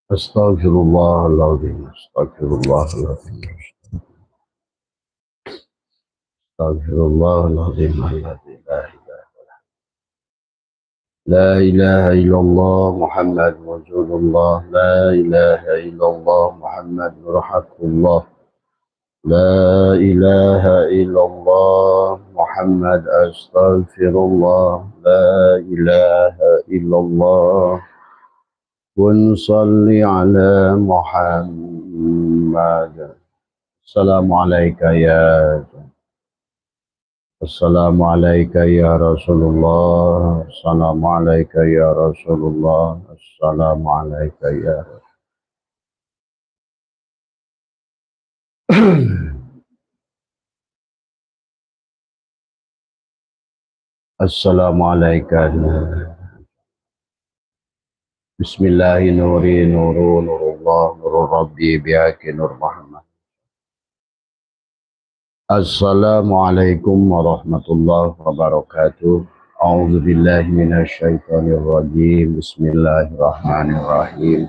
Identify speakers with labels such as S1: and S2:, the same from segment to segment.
S1: Astaghfirullahaladzim, astaghfirullahaladzim, astaghfirullahaladzim, la ilaha illallah Muhammad Rasulullah, la ilaha illallah Muhammad Rasulullah, la ilaha illallah Muhammad astaghfirullah, la ilaha illallah, kun salli ala Muhammad. Assalamualaikum ya Assalamualaikum ya Rasulullah. Assalamualaikum ya Rasulullah. Assalamualaikum ya Assalamualaikum. Bismillahi nuri nuru nurullah nurul rabbi bihaqi nur Muhammad. Assalamualaikum warahmatullahi wabarakatuh. A'udzu billahi minasy syaithanir rajim. Bismillahirrahmanirrahim.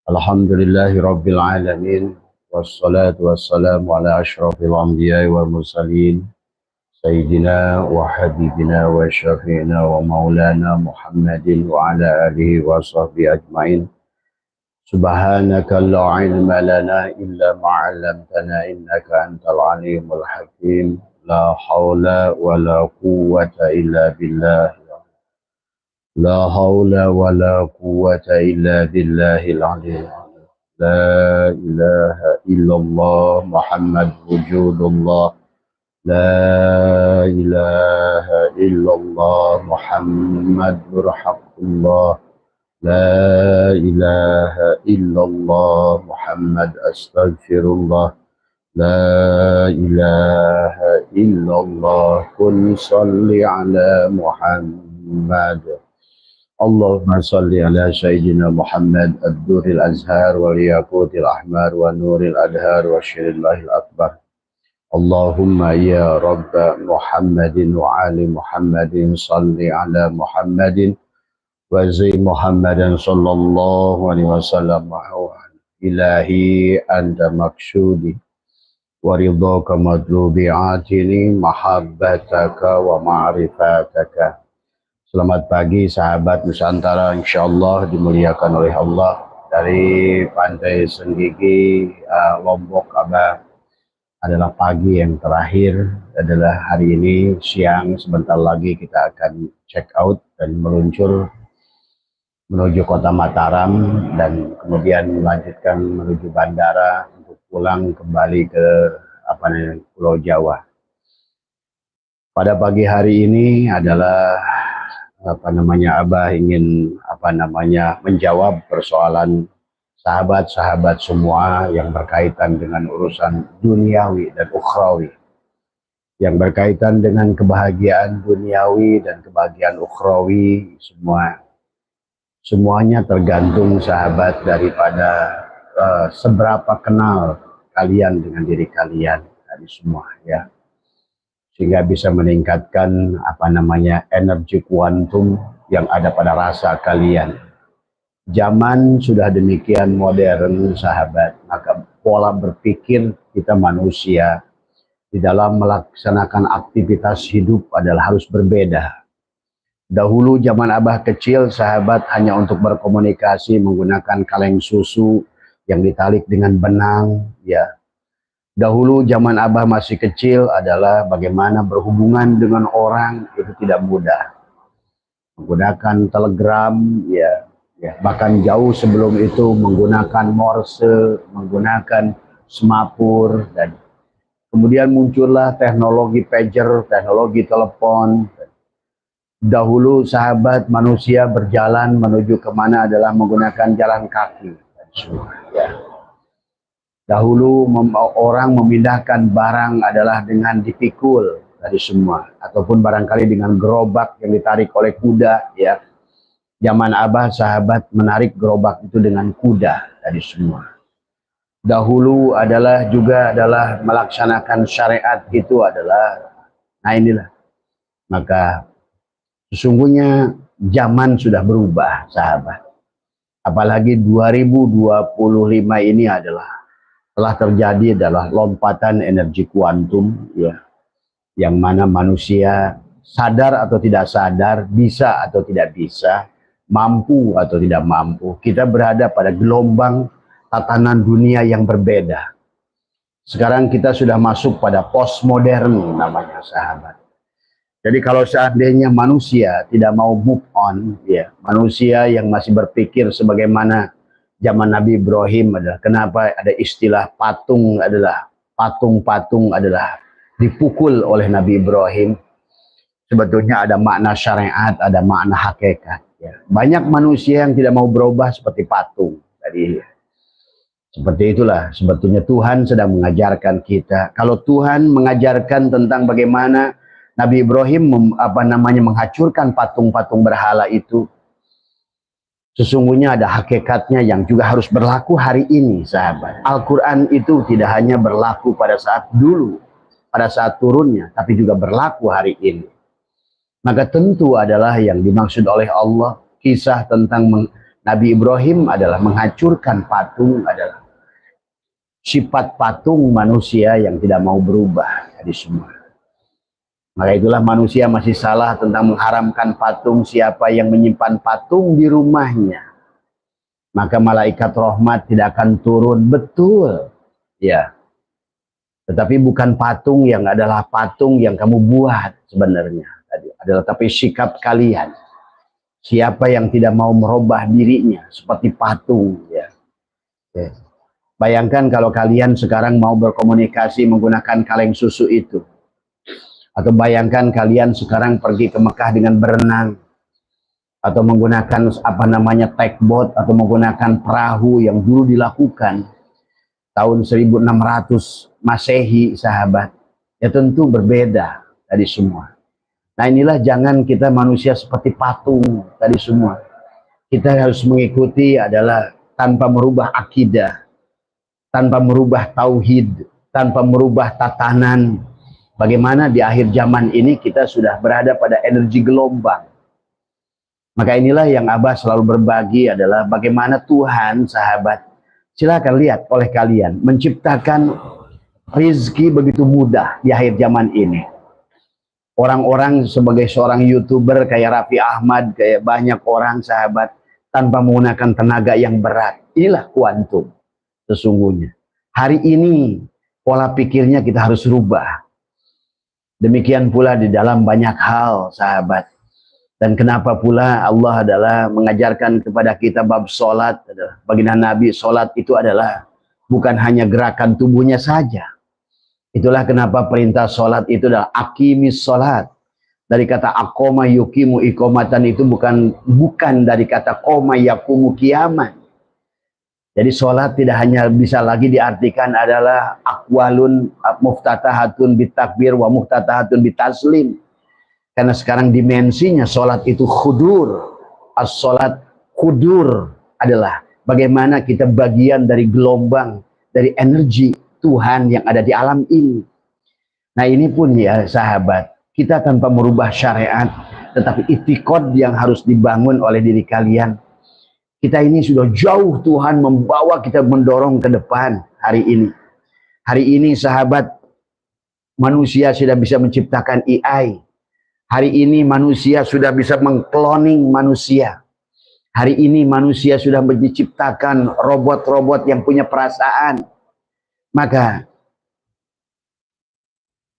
S1: Alhamdulillahi rabbil alamin. Wassalatu wassalamu ala asyrafil anbiya'i wal mursalin. Sayyidina wa habibina wa syafi'ina wa maulana Muhammadin wa ala alihi wa sahbihi ajma'in. Subhanaka la ilma lana illa ma 'allamtana innaka antal alimul hakim. La haula wa la quwwata illa billah. La haula wa la quwwata illa billahil aliyyil azim. La ilaha illallah Muhammad wujudullah. La ilaha illallah Muhammad haqqullah. La ilaha illallah Muhammad astaghfirullah. La ilaha illallah kun salli ala Muhammad. Allahumma salli ala Sayyidina Muhammad ad-duril azhar wal yaqutil ahmar wa nuril adhar wa syirillahil akbar. Allahumma ya Rabb Muhammadin wa ali Muhammadin salli ala Muhammadin wa zai Muhammadan sallallahu alaihi wasallam. Ilahi anta maksudi wa ridhaka madlubi atini mahabbataka wa ma'rifataka. Selamat pagi sahabat Nusantara, insyaallah dimuliakan oleh Allah. Dari Pantai Senggigi, Lombok, Abah, adalah pagi yang terakhir, adalah hari ini. Siang sebentar lagi kita akan check out dan meluncur menuju kota Mataram dan kemudian melanjutkan menuju bandara untuk pulang kembali ke Pulau Jawa. Pada pagi hari ini adalah Abah ingin menjawab persoalan sahabat-sahabat semua yang berkaitan dengan urusan duniawi dan ukhrawi, yang berkaitan dengan kebahagiaan duniawi dan kebahagiaan ukhrawi. Semuanya tergantung sahabat daripada seberapa kenal kalian dengan diri kalian tadi semua, ya, sehingga bisa meningkatkan energi kuantum yang ada pada rasa kalian. Zaman sudah demikian modern sahabat, maka pola berpikir kita manusia di dalam melaksanakan aktivitas hidup adalah harus berbeda. Dahulu zaman Abah kecil, sahabat hanya untuk berkomunikasi menggunakan kaleng susu yang ditalik dengan benang, ya. Dahulu zaman Abah masih kecil adalah bagaimana berhubungan dengan orang itu tidak mudah. Menggunakan telegram, ya. Bahkan jauh sebelum itu menggunakan morse, menggunakan semapur, dan kemudian muncullah teknologi pager, teknologi telepon. Dahulu sahabat manusia berjalan menuju kemana adalah menggunakan jalan kaki. Ya. Dahulu orang memindahkan barang adalah dengan dipikul tadi semua, ataupun barangkali dengan gerobak yang ditarik oleh kuda, ya. Zaman Abah sahabat menarik gerobak itu dengan kuda tadi semua. Dahulu adalah melaksanakan syariat itu adalah, inilah. Maka sesungguhnya zaman sudah berubah sahabat. Apalagi 2025 ini telah terjadi lompatan energi kuantum, ya, yang mana manusia sadar atau tidak sadar, bisa atau tidak bisa, mampu atau tidak mampu, kita berada pada gelombang tatanan dunia yang berbeda. Sekarang kita sudah masuk pada postmodern namanya, sahabat. Jadi kalau seandainya manusia tidak mau move on, ya, manusia yang masih berpikir sebagaimana zaman Nabi Ibrahim adalah, kenapa ada istilah patung adalah dipukul oleh Nabi Ibrahim, sebetulnya ada makna syariat, ada makna hakikat. Ya. Banyak manusia yang tidak mau berubah seperti patung. Jadi seperti itulah sebetulnya Tuhan sedang mengajarkan kita. Kalau Tuhan mengajarkan tentang bagaimana Nabi Ibrahim menghancurkan patung-patung berhala itu, sesungguhnya ada hakikatnya yang juga harus berlaku hari ini, sahabat. Al-Quran itu tidak hanya berlaku pada saat dulu, pada saat turunnya, tapi juga berlaku hari ini. Maka tentu adalah yang dimaksud oleh Allah, kisah tentang Nabi Ibrahim adalah menghancurkan patung, adalah sifat patung manusia yang tidak mau berubah dari semua. Maka itulah manusia masih salah tentang mengharamkan patung. Siapa yang menyimpan patung di rumahnya, maka malaikat rahmat tidak akan turun. Betul, ya. Tetapi bukan patung yang adalah patung yang kamu buat sebenarnya. Adalah tapi sikap kalian. Siapa yang tidak mau merubah dirinya seperti patung, ya. Ya. Bayangkan kalau kalian sekarang mau berkomunikasi menggunakan kaleng susu itu. Atau bayangkan kalian sekarang pergi ke Mekah dengan berenang, atau menggunakan tugboat, atau menggunakan perahu yang dulu dilakukan tahun 1600 Masehi, sahabat. Ya tentu berbeda tadi semua. Nah inilah, jangan kita manusia seperti patung tadi semua. Kita harus mengikuti adalah tanpa merubah akidah, tanpa merubah tauhid, tanpa merubah tatanan. Bagaimana di akhir zaman ini kita sudah berada pada energi gelombang. Maka inilah yang Abah selalu berbagi adalah bagaimana Tuhan, sahabat, silakan lihat oleh kalian, menciptakan rizki begitu mudah di akhir zaman ini. Orang-orang sebagai seorang YouTuber kayak Raffi Ahmad, kayak banyak orang, sahabat, tanpa menggunakan tenaga yang berat. Inilah kuantum sesungguhnya. Hari ini pola pikirnya kita harus rubah. Demikian pula di dalam banyak hal, sahabat. Dan kenapa pula Allah adalah mengajarkan kepada kita bab sholat. Baginda Nabi, sholat itu adalah bukan hanya gerakan tubuhnya saja. Itulah kenapa perintah sholat itu adalah akimis sholat. Dari kata akoma yukimu ikomatan itu bukan dari kata koma yakumu kiaman. Jadi sholat tidak hanya bisa lagi diartikan adalah akwalun muftatahatun bitakbir wa muftatahatun bitaslim. Karena sekarang dimensinya sholat itu khudur. As-sholat khudur adalah bagaimana kita bagian dari gelombang, dari energi Tuhan yang ada di alam ini. Nah ini pun ya sahabat, kita tanpa merubah syariat, tetapi itikad yang harus dibangun oleh diri kalian. Kita ini sudah jauh, Tuhan membawa kita mendorong ke depan hari ini. Hari ini sahabat, manusia sudah bisa menciptakan AI. Hari ini manusia sudah bisa mengkloning manusia. Hari ini manusia sudah menciptakan robot-robot yang punya perasaan. Maka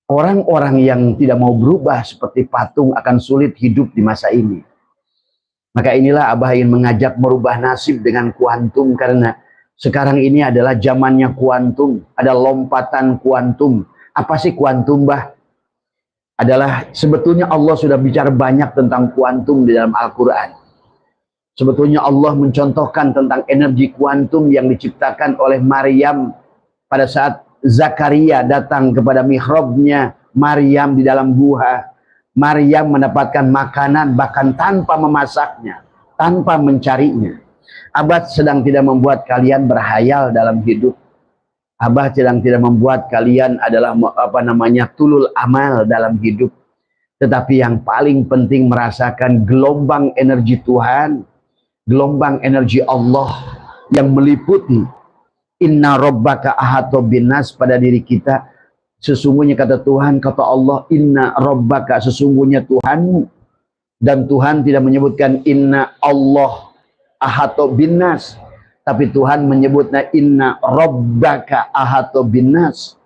S1: orang-orang yang tidak mau berubah seperti patung akan sulit hidup di masa ini. Maka inilah Abah ingin mengajak merubah nasib dengan kuantum, karena sekarang ini adalah zamannya kuantum, ada lompatan kuantum. Apa sih kuantum, Bah? Adalah sebetulnya Allah sudah bicara banyak tentang kuantum di dalam Al-Quran. Sebetulnya Allah mencontohkan tentang energi kuantum yang diciptakan oleh Maryam pada saat Zakaria datang kepada mihrabnya Maryam di dalam gua. Maryam mendapatkan makanan bahkan tanpa memasaknya, tanpa mencarinya. Abah sedang tidak membuat kalian berhayal dalam hidup. Abah sedang tidak membuat kalian adalah tulul amal dalam hidup. Tetapi yang paling penting merasakan gelombang energi Tuhan, gelombang energi Allah yang meliputi inna rabbaka ahata binnas pada diri kita. Sesungguhnya kata Tuhan, kata Allah, inna rabbaka, sesungguhnya Tuhanmu. Dan Tuhan tidak menyebutkan inna Allah ahata binnas, tapi Tuhan menyebutnya inna rabbaka ahata binnas.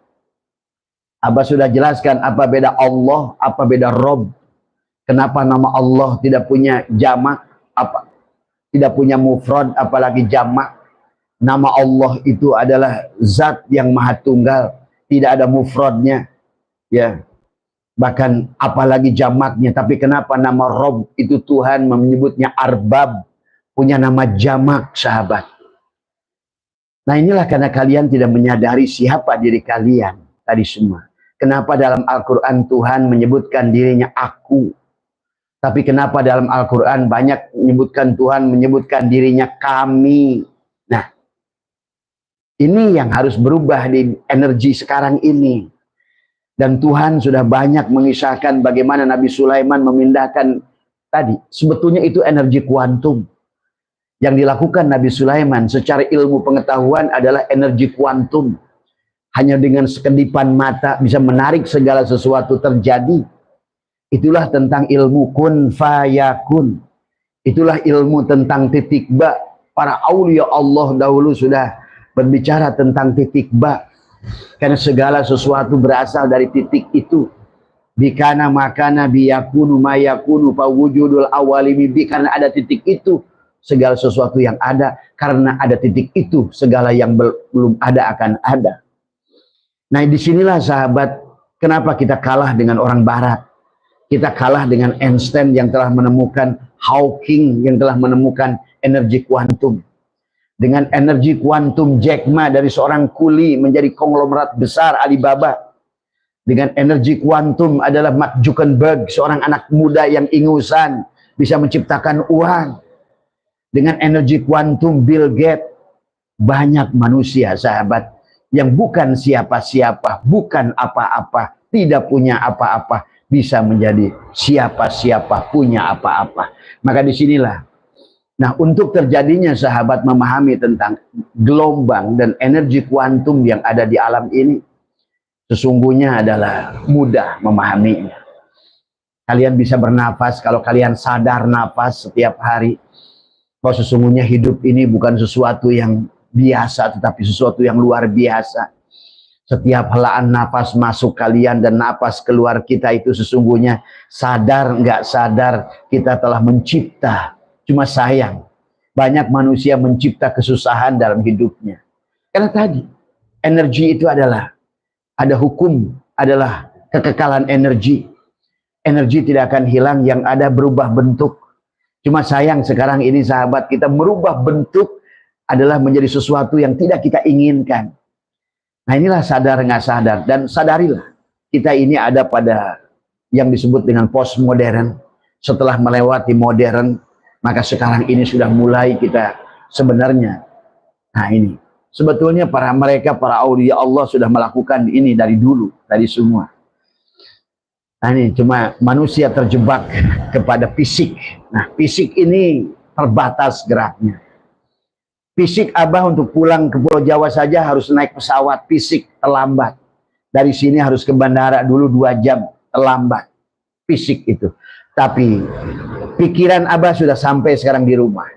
S1: Abah sudah jelaskan apa beda Allah, apa beda Rabb. Kenapa nama Allah tidak punya jamak, apa tidak punya mufrad, apalagi jamak. Nama Allah itu adalah zat yang maha tunggal, tidak ada mufradnya, ya. Bahkan apalagi jamaknya. Tapi kenapa nama Rabb itu Tuhan menyebutnya Arbab, punya nama jamak, sahabat. Nah inilah karena kalian tidak menyadari siapa diri kalian tadi semua. Kenapa dalam Al-Quran Tuhan menyebutkan dirinya aku? Tapi kenapa dalam Al-Quran banyak menyebutkan Tuhan menyebutkan dirinya kami? Nah, ini yang harus berubah di energi sekarang ini. Dan Tuhan sudah banyak mengisahkan bagaimana Nabi Sulaiman memindahkan tadi. Sebetulnya itu energi kuantum. Yang dilakukan Nabi Sulaiman secara ilmu pengetahuan adalah energi kuantum. Hanya dengan sekedipan mata bisa menarik segala sesuatu terjadi. Itulah tentang ilmu kun fayakun. Itulah ilmu tentang titik ba. Para aulia Allah dahulu sudah berbicara tentang titik ba. Karena segala sesuatu berasal dari titik itu. Bikana makana biyakunu mayakunu fawujudul awalimi bi. Karena ada titik itu segala sesuatu yang ada. Karena ada titik itu segala yang belum ada akan ada. Nah disinilah sahabat, kenapa kita kalah dengan orang barat. Kita kalah dengan Einstein yang telah menemukan, Hawking yang telah menemukan energi kuantum. Dengan energi kuantum Jack Ma dari seorang kuli menjadi konglomerat besar Alibaba. Dengan energi kuantum adalah Mark Zuckerberg, seorang anak muda yang ingusan, bisa menciptakan uang. Dengan energi kuantum Bill Gates, banyak manusia sahabat yang bukan siapa-siapa, bukan apa-apa, tidak punya apa-apa, bisa menjadi siapa-siapa, punya apa-apa. Maka disinilah, nah untuk terjadinya sahabat memahami tentang gelombang dan energi kuantum yang ada di alam ini, sesungguhnya adalah mudah memahaminya. Kalian bisa bernafas kalau kalian sadar nafas setiap hari, bahwa sesungguhnya hidup ini bukan sesuatu yang biasa, tetapi sesuatu yang luar biasa. Setiap helaan nafas masuk kalian dan nafas keluar kita itu sesungguhnya sadar nggak sadar kita telah mencipta. Cuma sayang banyak manusia mencipta kesusahan dalam hidupnya. Karena tadi energi itu adalah ada hukum, adalah kekekalan energi. Energi tidak akan hilang, yang ada berubah bentuk. Cuma sayang sekarang ini sahabat, kita merubah bentuk adalah menjadi sesuatu yang tidak kita inginkan. Nah inilah sadar nggak sadar. Dan sadarilah, kita ini ada pada yang disebut dengan postmodern. Setelah melewati modern, maka sekarang ini sudah mulai kita sebenarnya. Nah ini, sebetulnya para aulia Allah sudah melakukan ini dari dulu, dari semua. Nah ini cuma manusia terjebak kepada fisik. Nah fisik ini terbatas geraknya. Fisik Abah untuk pulang ke Pulau Jawa saja harus naik pesawat, fisik terlambat. Dari sini harus ke bandara dulu 2 jam, terlambat. Fisik itu. Tapi pikiran Abah sudah sampai sekarang di rumah.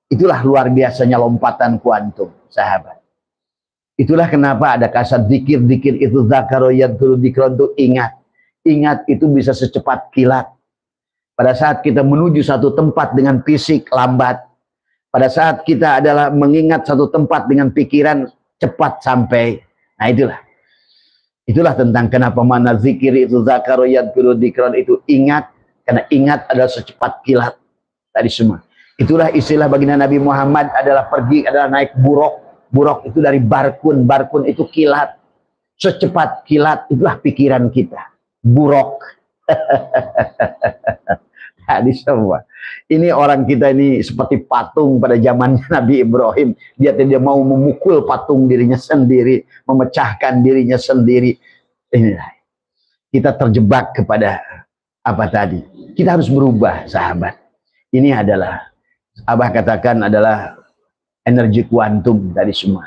S1: Itulah luar biasanya lompatan kuantum, sahabat. Itulah kenapa ada kasat dikir-dikir itu zakaroyat dulu dikron itu ingat. Ingat itu bisa secepat kilat. Pada saat kita menuju satu tempat dengan fisik lambat. Pada saat kita adalah mengingat satu tempat dengan pikiran cepat sampai. Nah itulah. Itulah tentang kenapa mana zikir itu zakaroyat dulu dikron itu ingat. Karena ingat adalah secepat kilat. Tadi semua. Itulah istilah baginda Nabi Muhammad adalah pergi, adalah naik buruk. Buruk itu dari barkun. Barkun itu kilat. Secepat kilat itulah pikiran kita. Buruk. Tadi semua. Ini orang kita ini seperti patung pada zaman Nabi Ibrahim. Dia tidak mau memukul patung dirinya sendiri. Memecahkan dirinya sendiri. Inilah. Kita terjebak kepada apa tadi? Kita harus berubah, sahabat. Ini adalah Abah katakan adalah energi kuantum dari semua.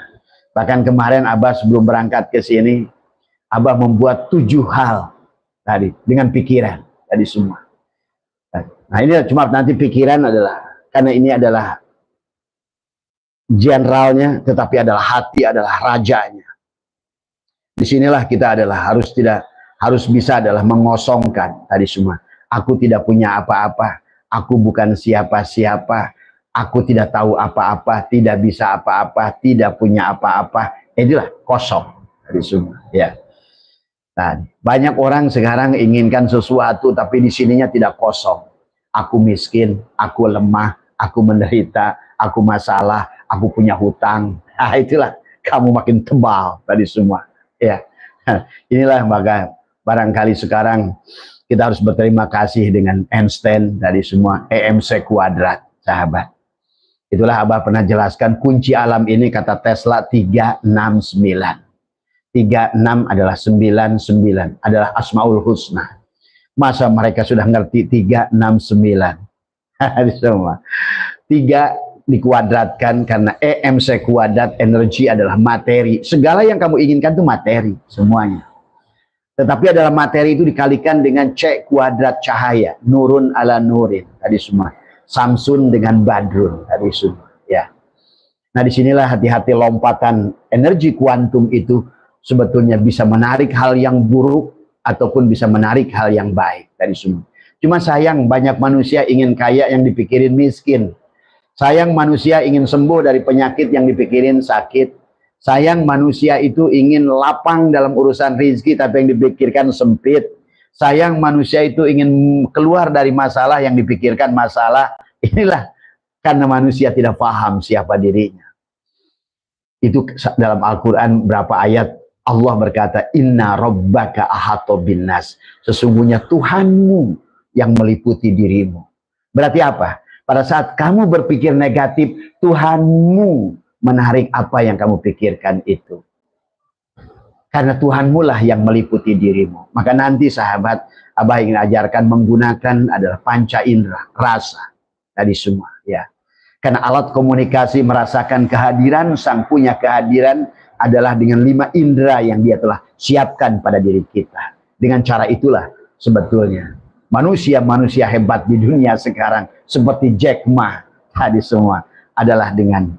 S1: Bahkan kemarin Abah sebelum berangkat ke sini, Abah membuat 7 hal tadi dengan pikiran tadi semua. Nah ini cuma nanti pikiran adalah, karena ini adalah generalnya, tetapi adalah hati adalah rajanya. Disinilah kita adalah harus bisa adalah mengosongkan tadi semua. Aku tidak punya apa-apa, aku bukan siapa-siapa, aku tidak tahu apa-apa, tidak bisa apa-apa, tidak punya apa-apa. Itulah kosong tadi semua. Ya. Nah, banyak orang sekarang inginkan sesuatu, tapi di sininya tidak kosong. Aku miskin, aku lemah, aku menderita, aku masalah, aku punya hutang. Nah, itulah kamu makin tebal tadi semua. Ya, inilah maka barangkali sekarang kita harus berterima kasih dengan Einstein dari semua EMC kuadrat, sahabat. Itulah Abah pernah jelaskan kunci alam ini kata Tesla 369. 36 adalah 99 adalah Asmaul Husna. Masa mereka sudah ngerti 369? Semua. 3 dikuadratkan karena EMC kuadrat energi adalah materi. Segala yang kamu inginkan itu materi semuanya. Tetapi adalah materi itu dikalikan dengan C kuadrat cahaya, nurun ala nurin tadi semua. Samsun dengan badrun tadi semua. Ya. Nah disinilah hati-hati lompatan energi kuantum itu sebetulnya bisa menarik hal yang buruk ataupun bisa menarik hal yang baik tadi semua. Cuma sayang banyak manusia ingin kaya yang dipikirin miskin. Sayang manusia ingin sembuh dari penyakit yang dipikirin sakit. Sayang manusia itu ingin lapang dalam urusan rezeki tapi yang dipikirkan sempit. Sayang manusia itu ingin keluar dari masalah yang dipikirkan masalah. Inilah karena manusia tidak paham siapa dirinya. Itu dalam Al-Quran berapa ayat Allah berkata, Inna rabbaka ahato binnas. Sesungguhnya Tuhanmu yang meliputi dirimu. Berarti apa? Pada saat kamu berpikir negatif, Tuhanmu menarik apa yang kamu pikirkan itu. Karena Tuhanmu lah yang meliputi dirimu. Maka nanti sahabat, Abah ingin ajarkan menggunakan adalah panca indera, rasa. Tadi semua. Ya. Karena alat komunikasi merasakan kehadiran, sang punya kehadiran adalah dengan 5 indera yang dia telah siapkan pada diri kita. Dengan cara itulah sebetulnya manusia-manusia hebat di dunia sekarang seperti Jack Ma tadi semua adalah dengan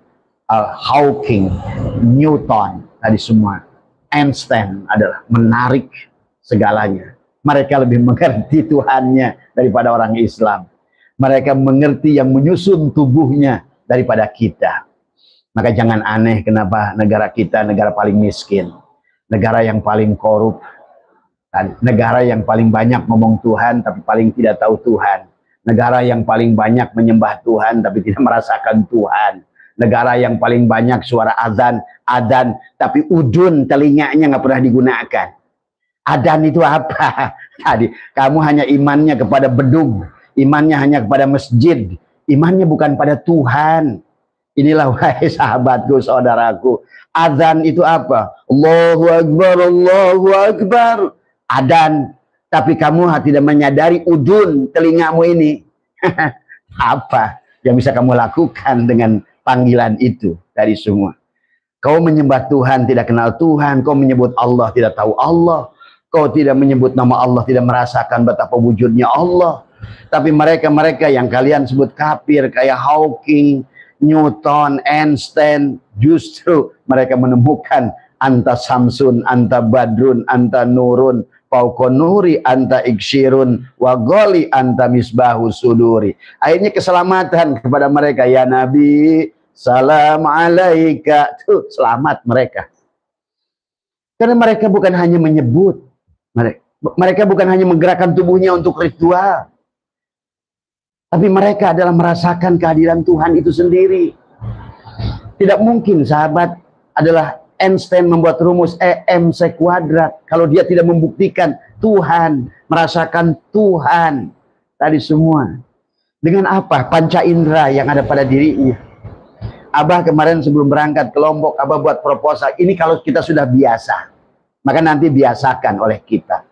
S1: Hawking, Newton tadi semua, Einstein adalah menarik segalanya. Mereka lebih mengerti Tuhannya daripada orang Islam. Mereka mengerti yang menyusun tubuhnya daripada kita. Maka jangan aneh kenapa negara kita negara paling miskin, negara yang paling korup, negara yang paling banyak ngomong Tuhan tapi paling tidak tahu Tuhan, negara yang paling banyak menyembah Tuhan tapi tidak merasakan Tuhan, negara yang paling banyak suara azan tapi udun telinganya nggak pernah digunakan. Adan itu apa? Tadi kamu hanya imannya kepada bedug, imannya hanya kepada masjid, imannya bukan pada Tuhan. Inilah wahai sahabatku, saudaraku, azan itu apa? Allahu Akbar, Allahu Akbar. Adan, tapi kamu tidak menyadari udun telingamu ini. Apa yang bisa kamu lakukan dengan panggilan itu dari semua? Kau menyembah Tuhan tidak kenal Tuhan, kau menyebut Allah tidak tahu Allah, kau tidak menyebut nama Allah tidak merasakan betapa wujudnya Allah. Tapi mereka-mereka yang kalian sebut kafir kayak Hawking, Newton, Einstein, justru mereka menemukan anta samsun, anta badrun, anta nurun, fauqa nuri, anta ikshirun, wa goli, anta misbahu suduri. Akhirnya keselamatan kepada mereka, ya Nabi, salam alaika. Tuh, selamat mereka. Karena mereka bukan hanya menyebut, mereka bukan hanya menggerakkan tubuhnya untuk ritual, tapi mereka adalah merasakan kehadiran Tuhan itu sendiri. Tidak mungkin sahabat adalah Einstein membuat rumus EMC kuadrat kalau dia tidak membuktikan Tuhan, merasakan Tuhan tadi semua. Dengan apa? Panca indera yang ada pada dirinya. Abah kemarin sebelum berangkat ke Lombok, Abah buat proposal. Ini kalau kita sudah biasa, maka nanti biasakan oleh kita.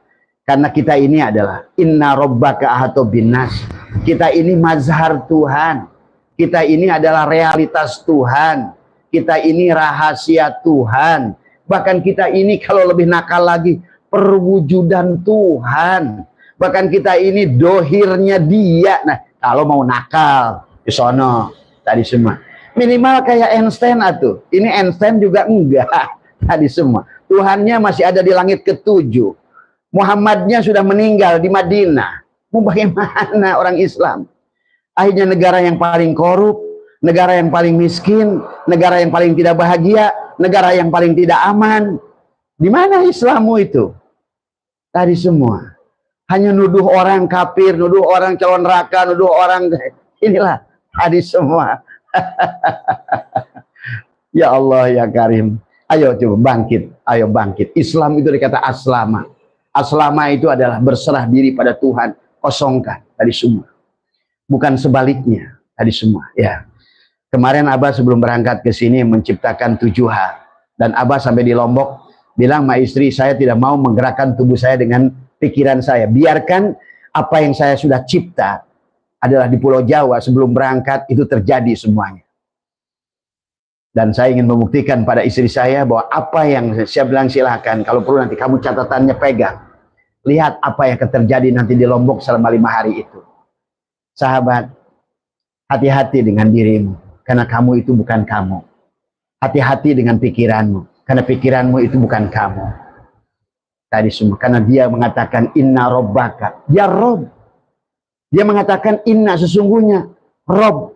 S1: Karena kita ini adalah inna rabbaka ahatu binnas. Kita ini mazhar Tuhan. Kita ini adalah realitas Tuhan. Kita ini rahasia Tuhan. Bahkan kita ini kalau lebih nakal lagi, perwujudan Tuhan. Bahkan kita ini dohirnya Dia. Nah, kalau mau nakal, di sono tadi semua. Minimal kayak Einstein atuh. Ini Einstein juga enggak. Tadi semua. Tuhannya masih ada di langit ketujuh. Muhammadnya sudah meninggal di Madinah. Mau bagaimana orang Islam? Akhirnya negara yang paling korup, negara yang paling miskin, negara yang paling tidak bahagia, negara yang paling tidak aman. Di mana Islammu itu? Tadi semua. Hanya nuduh orang kafir, nuduh orang calon neraka, nuduh orang, inilah tadi semua. Ya Allah ya Karim. Ayo coba bangkit, ayo bangkit. Islam itu dikata aslama. Aslama itu adalah berserah diri pada Tuhan, kosongkan tadi semua. Bukan sebaliknya tadi semua. Ya. Kemarin Abah sebelum berangkat ke sini menciptakan 7 hal. Dan Abah sampai di Lombok bilang sama istri, saya tidak mau menggerakkan tubuh saya dengan pikiran saya. Biarkan apa yang saya sudah cipta adalah di Pulau Jawa sebelum berangkat itu terjadi semuanya. Dan saya ingin membuktikan pada istri saya bahwa apa yang saya bilang silahkan. Kalau perlu nanti kamu catatannya pegang. Lihat apa yang akan terjadi nanti di Lombok selama 5 hari itu. Sahabat, hati-hati dengan dirimu. Karena kamu itu bukan kamu. Hati-hati dengan pikiranmu. Karena pikiranmu itu bukan kamu. Tadi semua. Karena dia mengatakan inna robbaka. Dia Rob. Dia mengatakan inna sesungguhnya. Rob.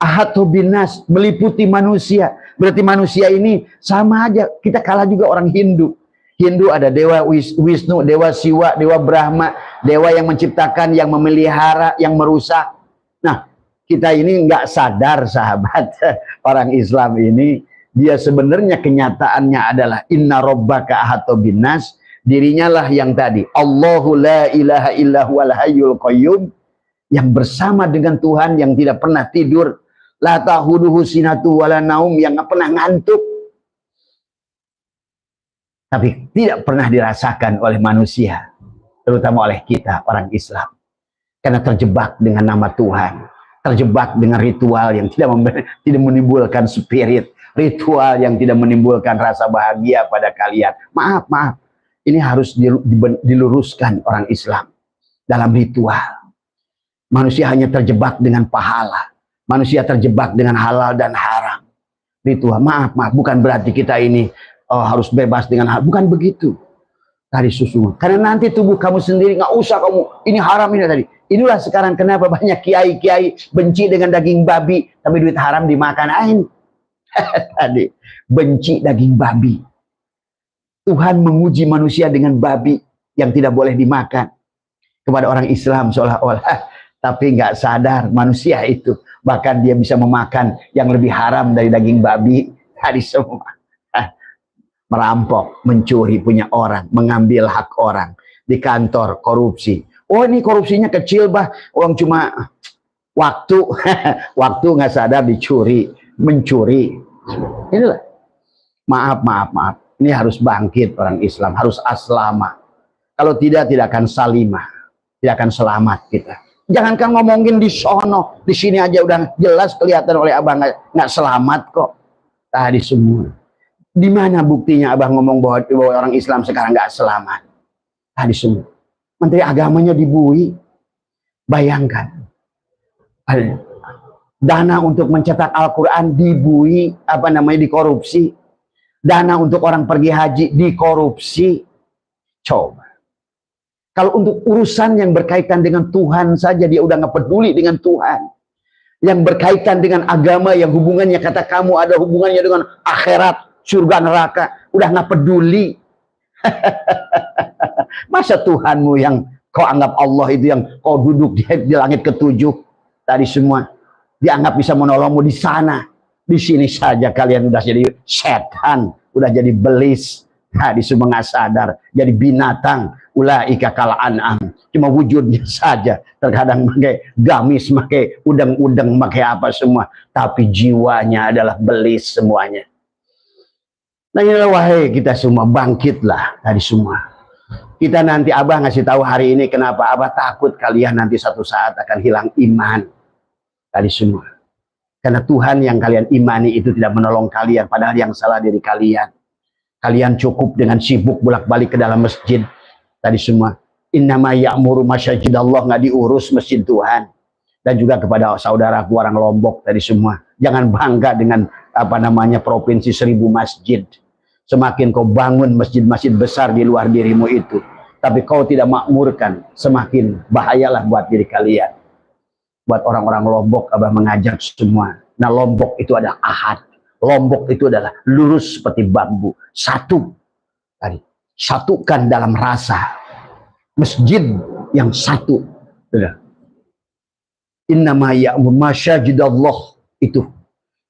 S1: Ahatu binas. Meliputi manusia. Berarti manusia ini sama aja. Kita kalah juga orang Hindu. Hindu ada Dewa Wisnu, Dewa Siwa, Dewa Brahma. Dewa yang menciptakan, yang memelihara, yang merusak. Nah, kita ini nggak sadar sahabat. Orang Islam ini, dia sebenarnya kenyataannya adalah inna robbaka ahatu binas. Dirinya lah yang tadi. Allahu la ilaha illa huwal hayyul qayyum. Yang bersama dengan Tuhan yang tidak pernah tidur. La ta'khuduhu sinatu wala naum, yang nggak pernah ngantuk. Tapi tidak pernah dirasakan oleh manusia, terutama oleh kita orang Islam. Karena terjebak dengan nama Tuhan, terjebak dengan ritual yang tidak menimbulkan spirit, ritual yang tidak menimbulkan rasa bahagia pada kalian. Maaf, ini harus diluruskan orang Islam dalam ritual. Manusia hanya terjebak dengan pahala, manusia terjebak dengan halal dan haram. Ritual, maaf, bukan berarti kita ini harus bebas dengan hal, bukan begitu. Tadi susu. Karena nanti tubuh kamu sendiri nggak usah kamu ini haram ini tadi. Inilah sekarang kenapa banyak kiai-kiai benci dengan daging babi, tapi duit haram dimakan ain. Tadi benci daging babi. Tuhan menguji manusia dengan babi yang tidak boleh dimakan kepada orang Islam seolah-olah, tapi nggak sadar manusia itu bahkan dia bisa memakan yang lebih haram dari daging babi. Tadi semua. Merampok, mencuri punya orang, mengambil hak orang, di kantor korupsi. Oh ini korupsinya kecil bah, uang cuma waktu, waktu nggak sadar dicuri, mencuri. Inilah, maaf. Ini harus bangkit orang Islam, harus aslama. Kalau tidak akan salimah, tidak akan selamat kita. Jangankan ngomongin di sono, di sini aja udah jelas kelihatan oleh abang nggak selamat kok. Tadi semua. Di mana buktinya abah ngomong bahwa orang Islam sekarang nggak selamat? Tadi semua. Menteri agamanya dibui. Bayangkan. Dana untuk mencetak Al-Quran dibui, dikorupsi. Dana untuk orang pergi haji dikorupsi. Coba. Kalau untuk urusan yang berkaitan dengan Tuhan saja dia udah nggak peduli dengan Tuhan. Yang berkaitan dengan agama yang hubungannya kata kamu ada hubungannya dengan akhirat. Surga neraka udah nggak peduli. Masa Tuhanmu yang kau anggap Allah itu yang kau duduk di langit ketujuh tadi semua dianggap bisa menolongmu di sana, di sini saja kalian udah jadi setan, udah jadi belis. Tadi semua nggak sadar jadi binatang. Ulaika kal an'am, cuma wujudnya saja terkadang pakai gamis, pakai udeng-udeng, pakai apa semua, tapi jiwanya adalah belis semuanya. Nah inilah wahai kita semua, bangkitlah tadi semua. Kita nanti abah ngasih tahu hari ini kenapa abah takut kalian nanti satu saat akan hilang iman. Tadi semua. Karena Tuhan yang kalian imani itu tidak menolong kalian, padahal yang salah diri kalian. Kalian cukup dengan sibuk bolak-balik ke dalam masjid. Tadi semua. Innama ya'muru masyajidallah, nggak diurus masjid Tuhan. Dan juga kepada saudaraku orang Lombok tadi semua. Jangan bangga dengan provinsi 1000 masjid. Semakin kau bangun masjid-masjid besar di luar dirimu itu, tapi kau tidak makmurkan, semakin bahayalah buat diri kalian. Buat orang-orang Lombok, Abah mengajak semua. Nah, Lombok itu adalah ahad. Lombok itu adalah lurus seperti bambu. Satu. Tadi. Satukan dalam rasa. Masjid yang satu. Innama ya'muru masyajidallah itu.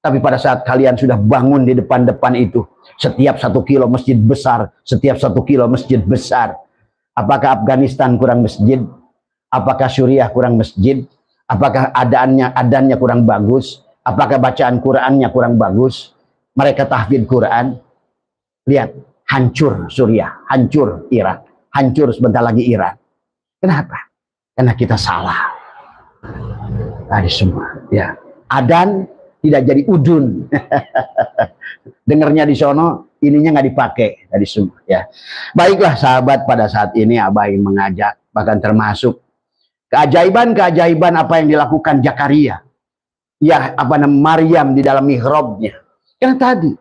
S1: Tapi pada saat kalian sudah bangun di depan-depan itu, setiap 1 kilo masjid besar, setiap 1 kilo masjid besar. Apakah Afghanistan kurang masjid? Apakah Suriah kurang masjid? Apakah adanya kurang bagus? Apakah bacaan Qurannya kurang bagus? Mereka tahfidz Quran. Lihat, hancur Suriah, hancur Irak, hancur sebentar lagi Iran. Kenapa? Karena kita salah. Tadi semua, ya. Adan tidak jadi udun. Dengarnya di sono, ininya nggak dipakai tadi semua, ya. Baiklah sahabat, pada saat ini Abah ingin mengajak, bahkan termasuk keajaiban-keajaiban apa yang dilakukan Zakaria, ya, Maryam di dalam mihrabnya. Yang tadi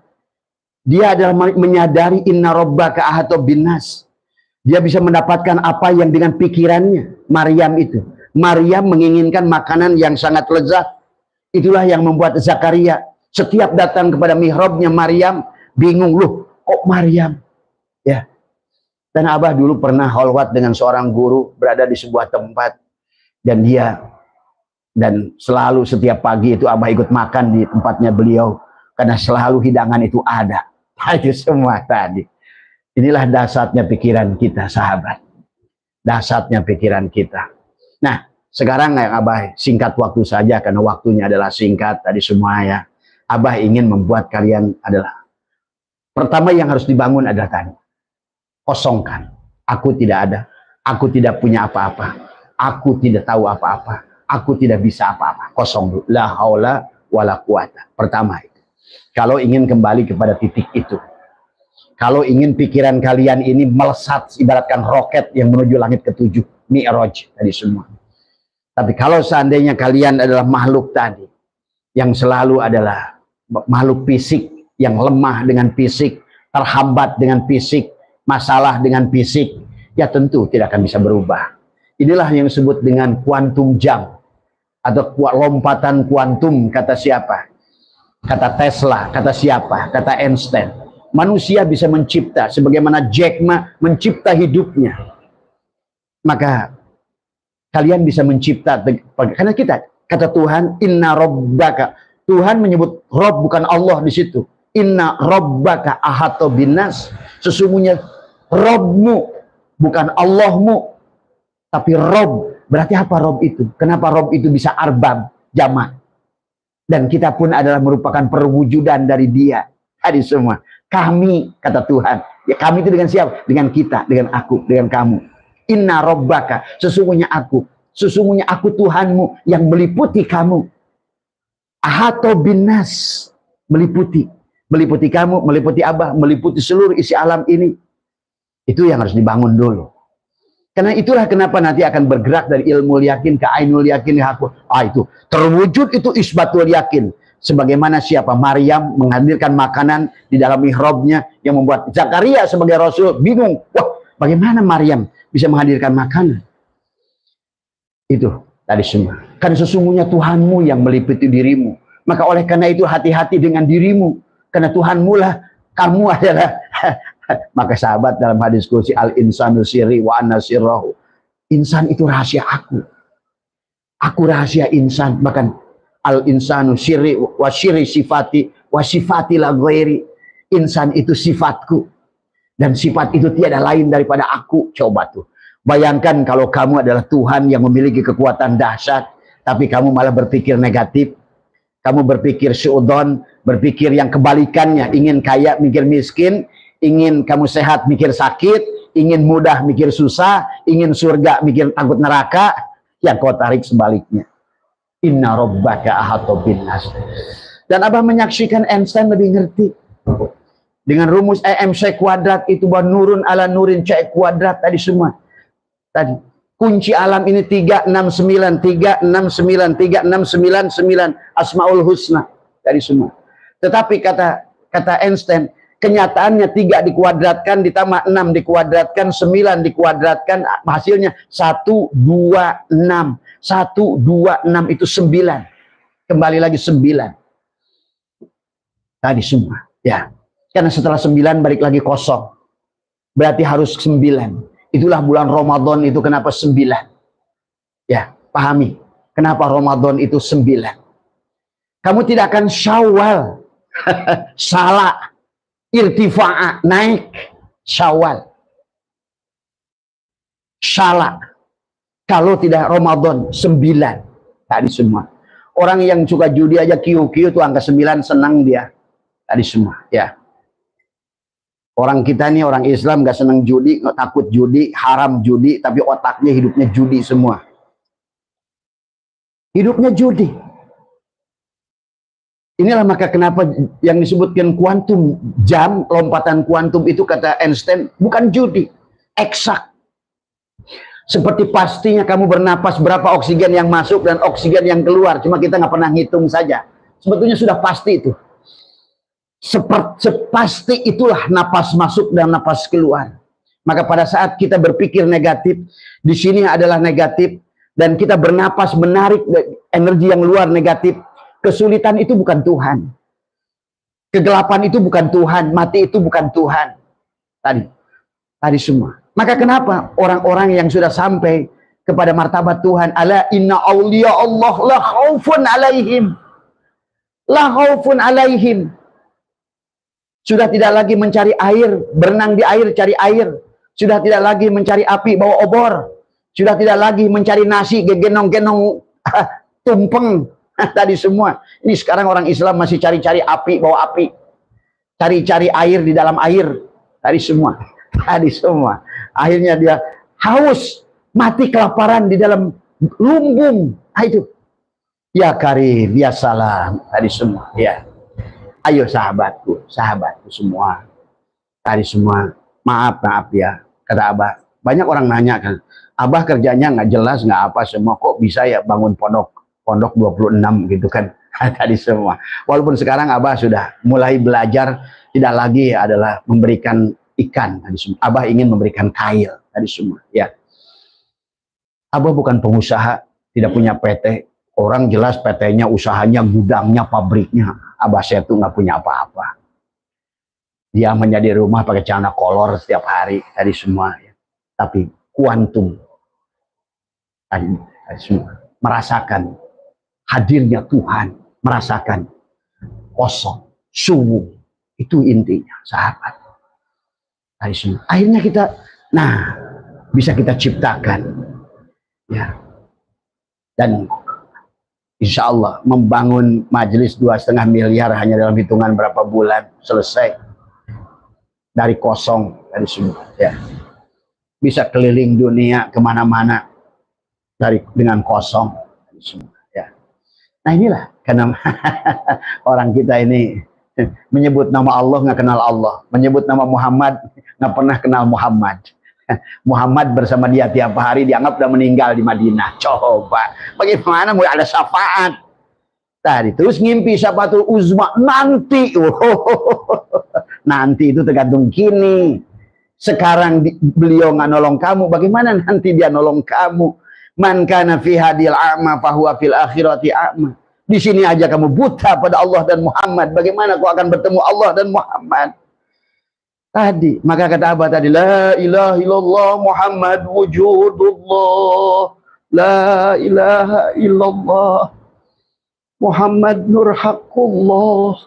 S1: dia adalah menyadari inna rabbaka ahata binnas. Dia bisa mendapatkan apa yang dengan pikirannya. Maryam itu, Maryam menginginkan makanan yang sangat lezat. Itulah yang membuat Zakaria setiap datang kepada mihrabnya Maryam bingung, loh kok Maryam, ya. Dan Abah dulu pernah khalwat dengan seorang guru berada di sebuah tempat. Dan selalu setiap pagi itu Abah ikut makan di tempatnya beliau, karena selalu hidangan itu ada. Itu semua tadi. Inilah dasarnya pikiran kita, sahabat. Dasarnya pikiran kita. Nah, sekarang yang Abah singkat waktu saja, karena waktunya adalah singkat tadi semua, ya. Abah ingin membuat kalian adalah, pertama yang harus dibangun adalah tadi, kosongkan. Aku tidak ada, aku tidak punya apa-apa. Aku tidak tahu apa-apa. Aku tidak bisa apa-apa. Kosong dulu. La haula wala quwata. Pertama itu. Kalau ingin kembali kepada titik itu. Kalau ingin pikiran kalian ini melesat ibaratkan roket yang menuju langit ke-7. Mi'raj tadi semua. Tapi kalau seandainya kalian adalah makhluk tadi. Yang selalu adalah makhluk fisik. Yang lemah dengan fisik. Terhambat dengan fisik. Masalah dengan fisik. Ya tentu tidak akan bisa berubah. Inilah yang disebut dengan kuantum jump atau lompatan kuantum. Kata siapa? Kata Tesla. Kata siapa? Kata Einstein. Manusia bisa mencipta sebagaimana Jack Ma mencipta hidupnya. Maka kalian bisa mencipta karena kita, kata Tuhan, inna rabbaka. Tuhan menyebut Rob, bukan Allah di situ. Inna rabbaka ahata binnas. Sesungguhnya Robmu, bukan Allahmu. Tapi Rob, berarti apa Rob itu? Kenapa Rob itu bisa arbab, jamak? Dan kita pun adalah merupakan perwujudan dari dia. Tadi semua. Kami, kata Tuhan. Ya kami itu dengan siapa? Dengan kita, dengan aku, dengan kamu. Inna Rabbaka, sesungguhnya aku Tuhanmu yang meliputi kamu. Ahato binnas, meliputi kamu, meliputi Abah, meliputi seluruh isi alam ini. Itu yang harus dibangun dulu. Karena itulah kenapa nanti akan bergerak dari ilmu yakin ke ainul yakin ke aku. Itu terwujud, itu isbatul yakin. Sebagaimana siapa? Maryam menghadirkan makanan di dalam mihrabnya yang membuat Zakaria sebagai rasul bingung. Wah, bagaimana Maryam bisa menghadirkan makanan? Itu tadi semua. Kan sesungguhnya Tuhanmu yang meliputi dirimu. Maka oleh karena itu hati-hati dengan dirimu. Karena Tuhanmu lah, kamu adalah. Maka sahabat dalam hadis qudsi, al insanu sirri wa ana sirrahu. Insan itu rahasia aku. Aku rahasia insan. Bahkan al insanu sirri wa sirri sifati wa sifati la ghairi. Insan itu sifatku. Dan sifat itu tiada lain daripada aku. Coba tuh. Bayangkan kalau kamu adalah Tuhan yang memiliki kekuatan dahsyat, tapi kamu malah berpikir negatif. Kamu berpikir suudon, berpikir yang kebalikannya. Ingin kaya, mikir miskin. Ingin kamu sehat, mikir sakit. Ingin mudah, mikir susah. Ingin surga, mikir takut neraka. Ya kau tarik sebaliknya. Inna rabbaka ahata binnas. Dan Abah menyaksikan Einstein lebih ngerti. Dengan rumus EMC kuadrat itu bahwa nurun ala nurin C kuadrat tadi semua. Tadi kunci alam ini 369 Asmaul Husna tadi semua. Tetapi kata Einstein, kenyataannya 3 dikuadratkan ditambah 6 dikuadratkan 9 dikuadratkan hasilnya 126. 126 itu 9. Kembali lagi 9. Tadi semua, ya. Karena setelah 9 balik lagi kosong. Berarti harus 9. Itulah bulan Ramadan itu kenapa 9. Ya, pahami. Kenapa Ramadan itu 9. Kamu tidak akan Syawal. Salah. Irtifa'a, naik. Syawal. Salah. Kalau tidak Ramadan 9. Tadi semua. Orang yang suka judi aja kiu-kiu tuh angka 9 senang dia. Tadi semua, ya. Orang kita nih, orang Islam gak senang judi, takut judi, haram judi, tapi otaknya hidupnya judi semua. Hidupnya judi. Inilah maka kenapa yang disebutkan kuantum, jam, lompatan kuantum itu kata Einstein, bukan judi, eksak. Seperti pastinya kamu bernapas berapa oksigen yang masuk dan oksigen yang keluar, cuma kita nggak pernah ngitung saja. Sebetulnya sudah pasti itu. Sepasti itulah napas masuk dan napas keluar. Maka pada saat kita berpikir negatif, di sini adalah negatif, dan kita bernapas menarik energi yang luar negatif, kesulitan itu bukan Tuhan. Kegelapan itu bukan Tuhan, mati itu bukan Tuhan. Tadi semua. Maka kenapa orang-orang yang sudah sampai kepada martabat Tuhan, ala inna awliya Allah la khaufun alaihim. La khaufun alaihim. Sudah tidak lagi mencari air, berenang di air, cari air. Sudah tidak lagi mencari api, bawa obor. Sudah tidak lagi mencari nasi, genong-genong tumpeng. Tadi semua. Ini sekarang orang Islam masih cari-cari api, bawa api. Cari-cari air di dalam air. Tadi semua. Tadi semua. Akhirnya dia haus, mati kelaparan di dalam lumbung. Nah, itu. Ya Karim, ya Salam. Tadi semua. Ya. Ayo sahabatku semua. Tadi semua. Maaf ya. Kata Abah. Banyak orang nanya kan. Abah kerjanya nggak jelas, nggak apa semua. Kok bisa ya bangun pondok 26 gitu kan. Tadi semua. Walaupun sekarang Abah sudah mulai belajar. Tidak lagi adalah memberikan ikan. Tadi semua. Abah ingin memberikan kail. Tadi semua. Ya. Abah bukan pengusaha. Tidak punya PT. Orang jelas PT-nya, usahanya, gudangnya, pabriknya. Abah saya tuh nggak punya apa-apa. Dia menjadi rumah pakai celana kolor setiap hari. Tadi semua. Ya. Tapi kuantum. Tadi semua. Merasakan hadirnya Tuhan. Merasakan kosong. Sunyi. Itu intinya, sahabat. Tadi semua. Akhirnya kita, bisa kita ciptakan. Ya. Dan insya Allah membangun majelis 2,5 miliar hanya dalam hitungan berapa bulan selesai. Dari kosong, dari semua. Ya. Bisa keliling dunia kemana-mana dengan kosong. Dari semua. Ya. Nah inilah karena orang kita ini menyebut nama Allah nggak kenal Allah, menyebut nama Muhammad nggak pernah kenal Muhammad. Muhammad bersama dia tiap hari dianggap sudah meninggal di Madinah. Coba bagaimana mau ada syafaat tadi, terus ngimpi syafatul uzma nanti. Nanti itu tergantung kini. Sekarang beliau nggak nolong kamu, bagaimana nanti dia nolong kamu? Man kana fi hadil a'ma fahuwa fil akhirati a'ma. Di sini aja kamu buta pada Allah dan Muhammad, bagaimana kau akan bertemu Allah dan Muhammad? Tadi, maka kata Abah tadi, la ilaha illallah Muhammad wujudullah, la ilaha illallah Muhammad nur haqqullah,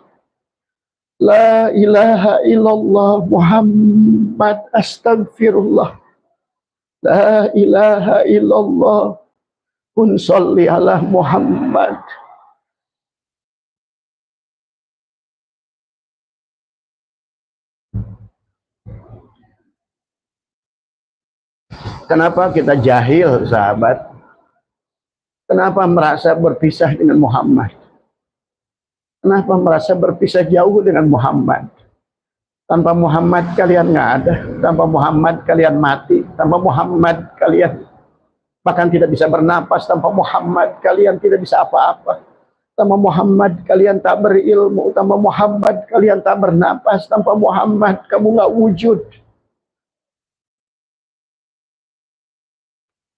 S1: la ilaha illallah Muhammad astagfirullah, la ilaha illallah kun salli ala Muhammad. Kenapa kita jahil, sahabat? Kenapa merasa berpisah dengan Muhammad? Kenapa merasa berpisah jauh dengan Muhammad? Tanpa Muhammad kalian nggak ada. Tanpa Muhammad kalian mati. Tanpa Muhammad kalian bahkan tidak bisa bernapas. Tanpa Muhammad kalian tidak bisa apa-apa. Tanpa Muhammad kalian tak berilmu. Tanpa Muhammad kalian tak bernapas. Tanpa Muhammad kamu nggak wujud.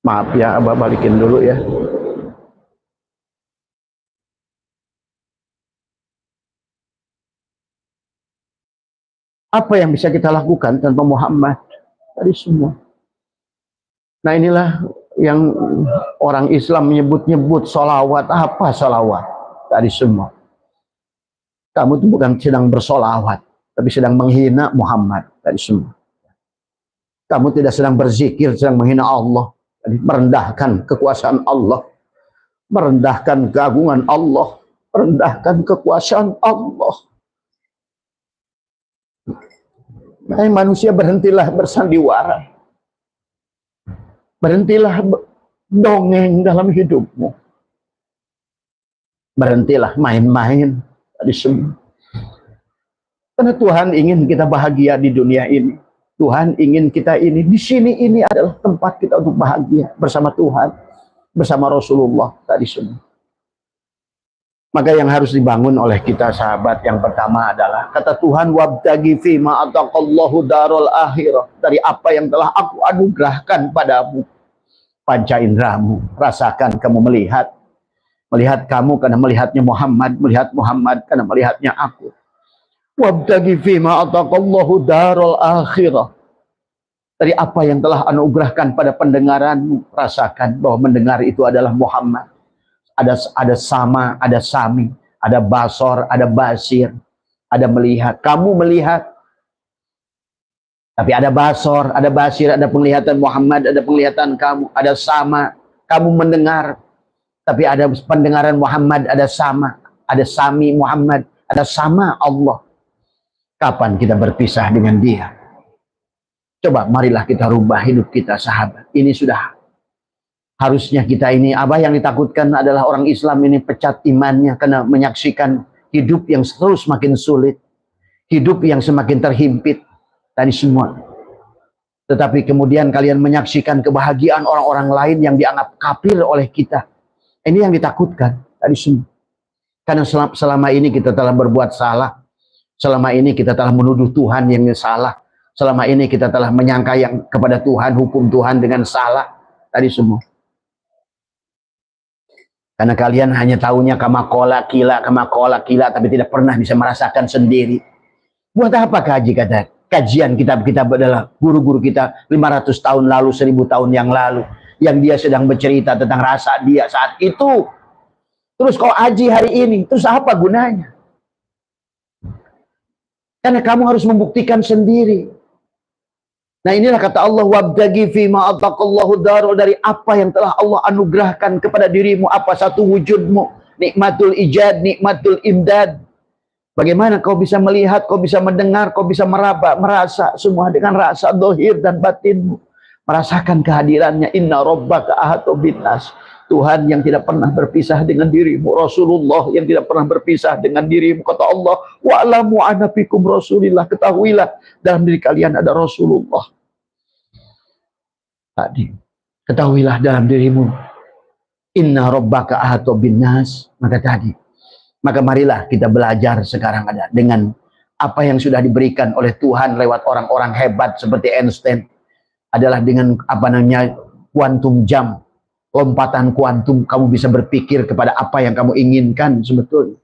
S1: Maaf ya, Abah balikin dulu ya. Apa yang bisa kita lakukan tanpa Muhammad? Tadi semua. Nah inilah yang orang Islam menyebut-nyebut solawat. Apa solawat? Tadi semua. Kamu itu bukan sedang bersolawat, tapi sedang menghina Muhammad. Tadi semua. Kamu tidak sedang berzikir, sedang menghina Allah. Tadi merendahkan kekuasaan Allah. Merendahkan keagungan Allah. Merendahkan kekuasaan Allah. Hai manusia, berhentilah bersandiwara. Berhentilah dongeng dalam hidupmu. Berhentilah main-main tadi semua. Karena Tuhan ingin kita bahagia di dunia ini. Tuhan ingin kita ini. Di sini ini adalah tempat kita untuk bahagia bersama Tuhan. Bersama Rasulullah tadi semua. Maka yang harus dibangun oleh kita sahabat yang pertama adalah kata Tuhan, wabtagi fima ataqallahu darul akhirah, dari apa yang telah aku anugerahkan padamu panca indramu. Rasakan kamu melihat kamu karena melihatnya Muhammad, melihat Muhammad karena melihatnya aku. Wabtagi fima ataqallahu darul akhirah, dari apa yang telah anugerahkan pada pendengaranmu. Rasakan bahwa mendengar itu adalah Muhammad. Ada sama, ada sami, ada basor, ada basir, ada melihat. Kamu melihat, tapi ada basor, ada basir, ada penglihatan Muhammad, ada penglihatan kamu, ada sama. Kamu mendengar, tapi ada pendengaran Muhammad, ada sama, ada sami Muhammad, ada sama Allah. Kapan kita berpisah dengan dia? Coba marilah kita rubah hidup kita sahabat. Ini sudah harusnya kita ini, apa yang ditakutkan adalah orang Islam ini pecat imannya karena menyaksikan hidup yang terus makin sulit, hidup yang semakin terhimpit tadi semua. Tetapi kemudian kalian menyaksikan kebahagiaan orang-orang lain yang dianggap kafir oleh kita. Ini yang ditakutkan tadi semua. Karena selama ini kita telah berbuat salah, selama ini kita telah menuduh Tuhan yang salah, selama ini kita telah menyangka yang kepada Tuhan, hukum Tuhan dengan salah tadi semua. Karena kalian hanya tahunya kamakola kila, tapi tidak pernah bisa merasakan sendiri. Buat apa kajian kitab-kitab adalah guru-guru kita 500 tahun lalu, 1000 tahun yang lalu, yang dia sedang bercerita tentang rasa dia saat itu. Terus kau aji hari ini, terus apa gunanya? Karena kamu harus membuktikan sendiri. Nah inilah kata Allah, wabtagi fima ataqallahu darul, dari apa yang telah Allah anugerahkan kepada dirimu. Apa? Satu, wujudmu, nikmatul ijad, nikmatul imdad. Bagaimana kau bisa melihat, kau bisa mendengar, kau bisa meraba, merasa semua dengan rasa dohir dan batinmu. Merasakan kehadirannya. Inna rabbaka ahatu binnas. Tuhan yang tidak pernah berpisah dengan dirimu. Rasulullah yang tidak pernah berpisah dengan dirimu. Kata Allah, wa'alamu anna fikum rasulillah. Ketahuilah dalam diri kalian ada Rasulullah. Tadi, ketahuilah dalam dirimu, inna rabbaka ahatu binnas. Maka marilah kita belajar sekarang ada dengan apa yang sudah diberikan oleh Tuhan lewat orang-orang hebat seperti Einstein, adalah dengan apa namanya kuantum jam, lompatan kuantum. Kamu bisa berpikir kepada apa yang kamu inginkan sebetulnya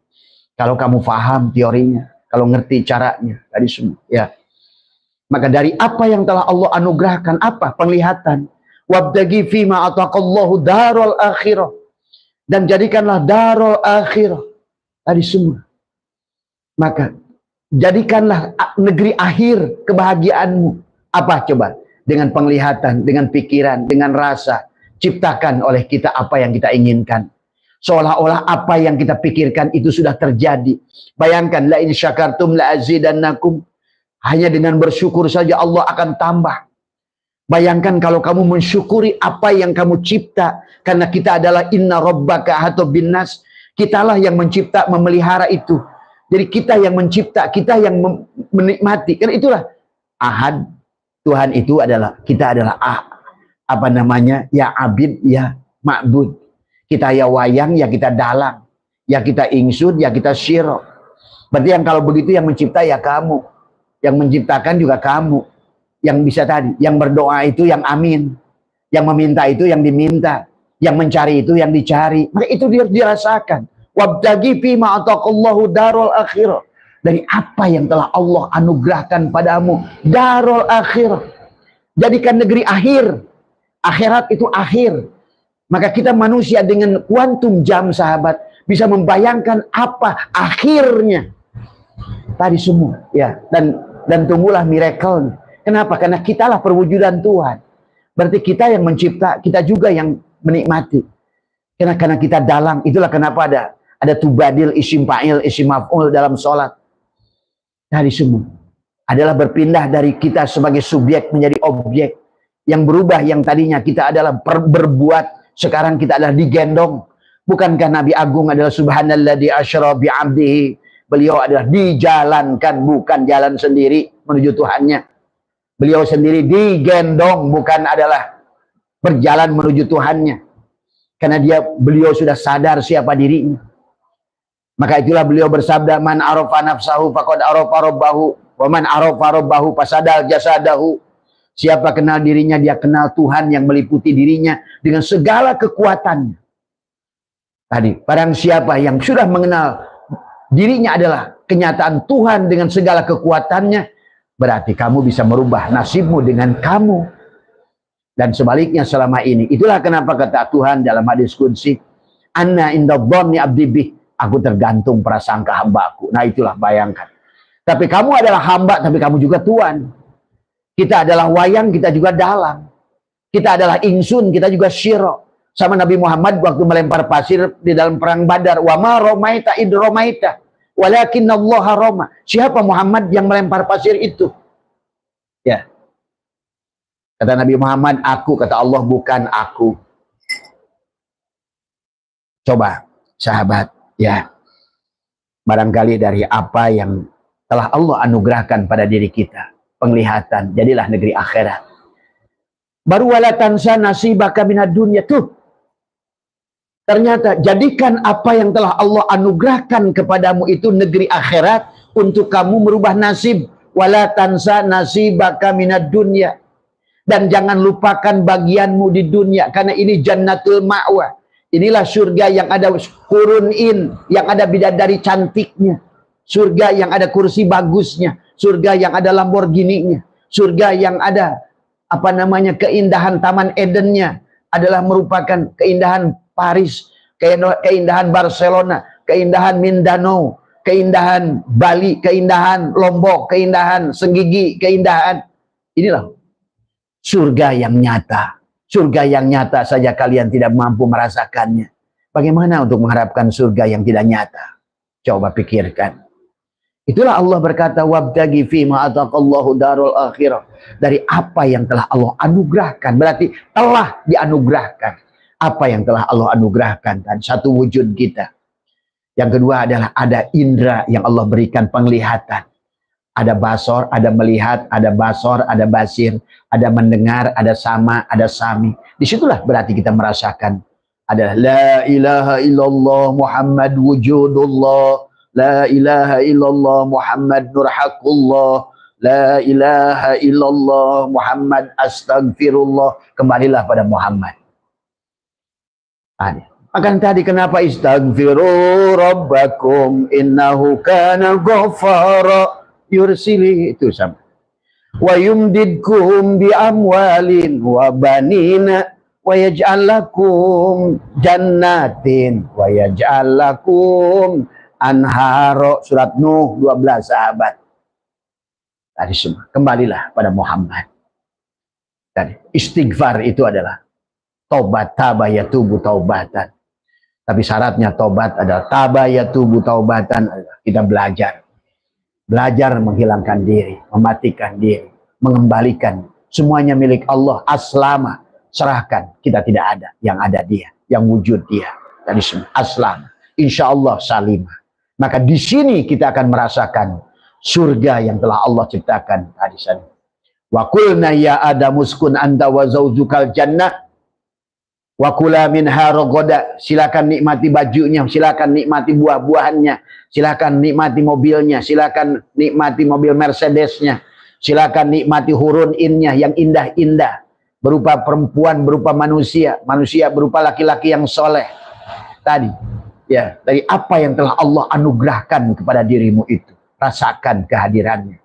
S1: kalau kamu paham teorinya, kalau ngerti caranya tadi semua ya. Maka dari apa yang telah Allah anugerahkan, apa? Penglihatan. Wabtagi fima ataqallahu darul akhirah, dan jadikanlah darul akhirah tadi semua. Maka jadikanlah negeri akhir kebahagiaanmu. Apa coba? Dengan penglihatan, dengan pikiran, dengan rasa. Ciptakan oleh kita apa yang kita inginkan. Seolah-olah apa yang kita pikirkan itu sudah terjadi. Bayangkan, la in syakartum la azidannakum. Hanya dengan bersyukur saja Allah akan tambah.
S2: Bayangkan kalau kamu mensyukuri apa yang kamu cipta, karena kita adalah inna rabbaka ahata binnas, kitalah yang mencipta, memelihara itu. Jadi kita yang mencipta, kita yang menikmati. Karena itulah ahad, Tuhan itu adalah, kita adalah apa namanya, ya abid, ya ma'bud. Kita ya wayang, ya kita dalang, ya kita ingsun, ya kita syiro. Berarti yang kalau begitu yang mencipta ya kamu, yang menciptakan juga kamu. Yang bisa tadi, yang berdoa itu yang amin, yang meminta itu yang diminta, yang mencari itu yang dicari. Maka itu dia dirasakan. Wabtagi fima ataqallahu darul akhirah. Dari apa yang telah Allah anugerahkan padamu, darul akhirah. Jadikan negeri akhir. Akhirat itu akhir. Maka kita manusia dengan kuantum jam, sahabat, bisa membayangkan apa akhirnya. Tadi semua, ya. Dan tunggulah miracle. Kenapa? Karena kitalah perwujudan Tuhan. Berarti kita yang mencipta, kita juga yang menikmati. Karena kita dalang. Itulah kenapa ada tubadil, isim fa'il, isim maf'ul dalam sholat. Dari semua adalah berpindah dari kita sebagai subjek menjadi objek. Yang berubah, yang tadinya kita adalah berbuat, sekarang kita adalah digendong. Bukankah Nabi Agung adalah subhanalladzi asyra bi'abdihi? Beliau adalah dijalankan, bukan jalan sendiri menuju Tuhannya. Beliau sendiri digendong, bukan adalah berjalan menuju Tuhannya. Karena beliau sudah sadar siapa dirinya. Maka itulah beliau bersabda, man arafa nafsahu faqad arafa rabbahu, wa man arafa rabbahu fasadal jasadahu. Siapa kenal dirinya, dia kenal Tuhan yang meliputi dirinya dengan segala kekuatannya. Tadi, barang siapa yang sudah mengenal dirinya adalah kenyataan Tuhan dengan segala kekuatannya, berarti kamu bisa merubah nasibmu dengan kamu. Dan sebaliknya selama ini. Itulah kenapa kata Tuhan dalam hadis qudsi, anna inda dhanni abdi bih, aku tergantung prasangka hambaku. Nah itulah, bayangkan. Tapi kamu adalah hamba, tapi kamu juga Tuhan. Kita adalah wayang, kita juga dalang. Kita adalah ingsun, kita juga syiro. Sama Nabi Muhammad waktu melempar pasir di dalam perang Badar, wa ma romaita id romaita walakinnallaha roma. Siapa Muhammad yang melempar pasir itu? Ya. Kata Nabi Muhammad, aku. Kata Allah, bukan aku. Coba, sahabat, ya. Barangkali dari apa yang telah Allah anugerahkan pada diri kita, penglihatan, jadilah negeri akhirat. Baru wala tansa nasibaka minad dunya tuh. Ternyata jadikan apa yang telah Allah anugerahkan kepadamu itu negeri akhirat untuk kamu merubah nasib. Wala tansa nasibaka minad dunya. Dan jangan lupakan bagianmu di dunia, karena ini jannatul ma'wa. Inilah surga yang ada qurunin, yang ada bidadari cantiknya. Surga yang ada kursi bagusnya, surga yang ada Lamborghini-nya, surga yang ada apa namanya keindahan Taman Edennya, adalah merupakan keindahan Paris, keindahan Barcelona, keindahan Mindanao, keindahan Bali, keindahan Lombok, keindahan Senggigi, keindahan. Inilah surga yang nyata. Surga yang nyata saja kalian tidak mampu merasakannya. Bagaimana untuk mengharapkan surga yang tidak nyata? Coba pikirkan. Itulah Allah berkata, wabtagi fima ataqallahu darul akhirah. Dari apa yang telah Allah anugerahkan. Berarti telah dianugerahkan. Apa yang telah Allah anugerahkan. Dan satu wujud kita. Yang kedua adalah ada indera yang Allah berikan penglihatan. Ada basor, ada melihat, ada basor, ada basir, ada mendengar, ada sama, ada sami. Disitulah berarti kita merasakan adalah la ilaha illallah Muhammad wujudullah, la ilaha illallah Muhammad nurhakullah, la ilaha illallah Muhammad astagfirullah. Kembalilah pada Muhammad. Akan tadi kenapa istaghfiru rabbakum innahu kana ghaffara yursili, itu sama. Wa yumdidkum bi amwalin wa banina wa yaj'al lakum jannatin wa yaj'al lakum anharo. Surat Nuh 12, sahabat. Tadi semua kembalilah pada Muhammad. Tadi istighfar itu adalah taubat, taba yatubu taubatan. Tapi syaratnya taubat adalah taba yatubu taubatan. Kita belajar menghilangkan diri, mematikan diri, mengembalikan semuanya milik Allah. Aslama, serahkan, kita tidak ada, yang ada Dia, yang wujud Dia. Tadi semua aslama, insya Allah salimah. Maka di sini kita akan merasakan surga yang telah Allah ciptakan tadi sana. Wa qulna ya Adamu uskun anta wa zaujukal jannah wa kula minha ragadan. Silakan nikmati bajunya, silakan nikmati buah-buahannya, silakan nikmati mobilnya, silakan nikmati mobil Mercedesnya, silakan nikmati hurun-innya yang indah-indah, berupa perempuan, berupa manusia, manusia berupa laki-laki yang soleh. Tadi, ya, dari apa yang telah Allah anugerahkan kepada dirimu itu, rasakan kehadirannya.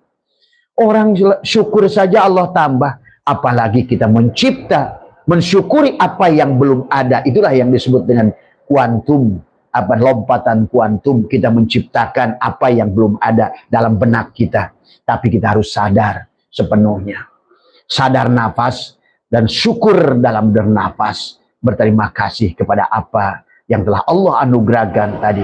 S2: Orang syukur saja Allah tambah, apalagi kita mencipta, mensyukuri apa yang belum ada. Itulah yang disebut dengan kuantum, lompatan kuantum. Kita menciptakan apa yang belum ada dalam benak kita, tapi kita harus sadar sepenuhnya, sadar nafas dan syukur dalam bernafas, berterima kasih kepada apa yang telah Allah anugerahkan tadi.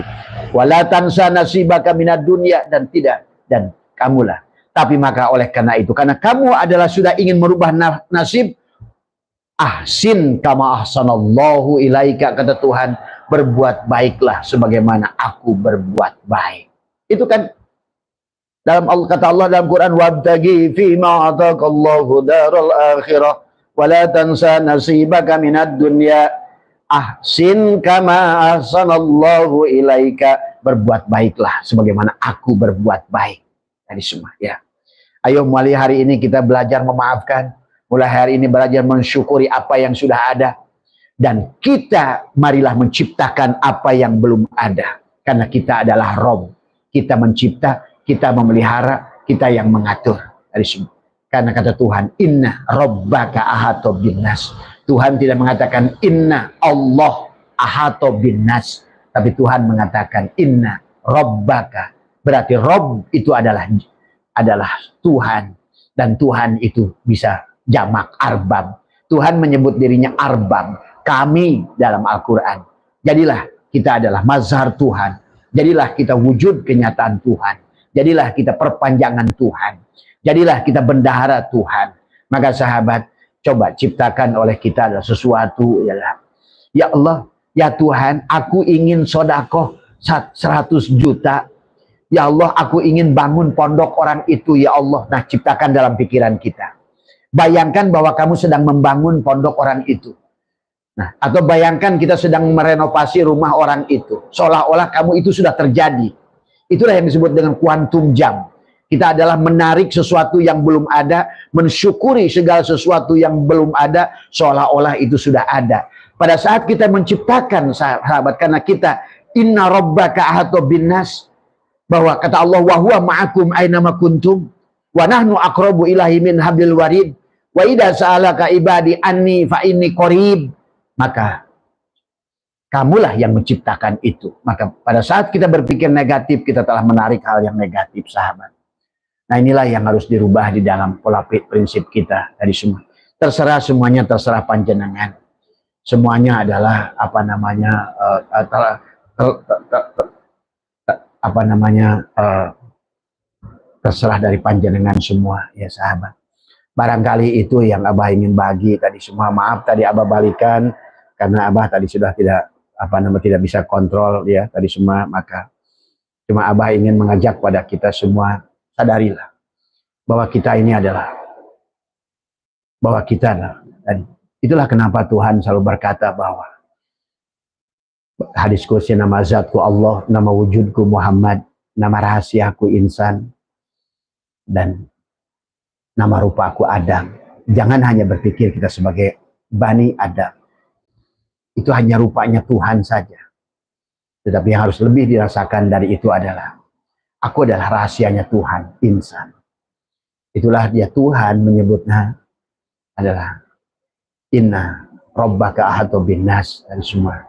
S2: Wala tansa nasibaka minad dunya, dan tidak, dan kamulah. Tapi maka oleh karena itu, karena kamu adalah sudah ingin merubah nasib, ahsin kama ahsanallahu ilaika, kata Tuhan, berbuat baiklah sebagaimana aku berbuat baik. Itu kan dalam kata Allah dalam Quran, wabtagi fima ataqallahu daral akhirah wala tansa nasibaka minad dunya ahsin kama ahsanallahu ilaika, berbuat baiklah sebagaimana aku berbuat baik. Tadi semua, ya. Ayo mulai hari ini kita belajar memaafkan, mulai hari ini belajar mensyukuri apa yang sudah ada, dan kita marilah menciptakan apa yang belum ada, karena kita adalah Rabb. Kita mencipta, kita memelihara, kita yang mengatur. Tadi semua. Karena kata Tuhan, inna rabbaka ahata binnas. Tuhan tidak mengatakan inna Allah ahata binnas, tapi Tuhan mengatakan inna rabbaka. Berarti Rabb itu adalah Tuhan, dan Tuhan itu bisa jamak arbab. Tuhan menyebut dirinya arbab, kami dalam Al-Quran. Jadilah kita adalah mazhar Tuhan, jadilah kita wujud kenyataan Tuhan, jadilah kita perpanjangan Tuhan, jadilah kita bendahara Tuhan. Maka sahabat, coba ciptakan oleh kita adalah sesuatu, ya Allah, ya Tuhan, aku ingin sodakoh 100 juta. Ya Allah, aku ingin bangun pondok orang itu, ya Allah. Nah, ciptakan dalam pikiran kita. Bayangkan bahwa kamu sedang membangun pondok orang itu. Nah, atau bayangkan kita sedang merenovasi rumah orang itu. Seolah-olah kamu itu sudah terjadi. Itulah yang disebut dengan kuantum jam. Kita adalah menarik sesuatu yang belum ada, mensyukuri segala sesuatu yang belum ada, seolah-olah itu sudah ada. Pada saat kita menciptakan, sahabat, karena kita inna rabbaka ahata binnas, bahwa kata Allah, wa huwa ma'akum aina ma kuntum wa nahnu aqrabu ilahi min hablil warid wa idza sa'alaka ibadi anni fa inni qarib. Maka kamulah yang menciptakan itu. Maka pada saat kita berpikir negatif, kita telah menarik hal yang negatif, sahabat. Nah, inilah yang harus dirubah di dalam pola prinsip kita tadi semua. Terserah semuanya, terserah panjenengan. Semuanya adalah terserah dari panjenengan semua, ya sahabat. Barangkali itu yang Abah ingin bagi tadi semua. Maaf tadi Abah balikan karena Abah tadi sudah tidak bisa kontrol, ya tadi semua. Maka cuma Abah ingin mengajak pada kita semua, sadarilah bahwa kita ini adalah tadi. Itulah kenapa Tuhan selalu berkata bahwa hadis kursi, nama zatku Allah, nama wujudku Muhammad, nama rahasiaku insan, dan nama rupaku Adam. Jangan hanya berpikir kita sebagai Bani Adam. Itu hanya rupanya Tuhan saja. Tetapi yang harus lebih dirasakan dari itu adalah, aku adalah rahasianya Tuhan, insan. Itulah dia Tuhan menyebutnya adalah inna rabbaka ahata binnas, dan semua.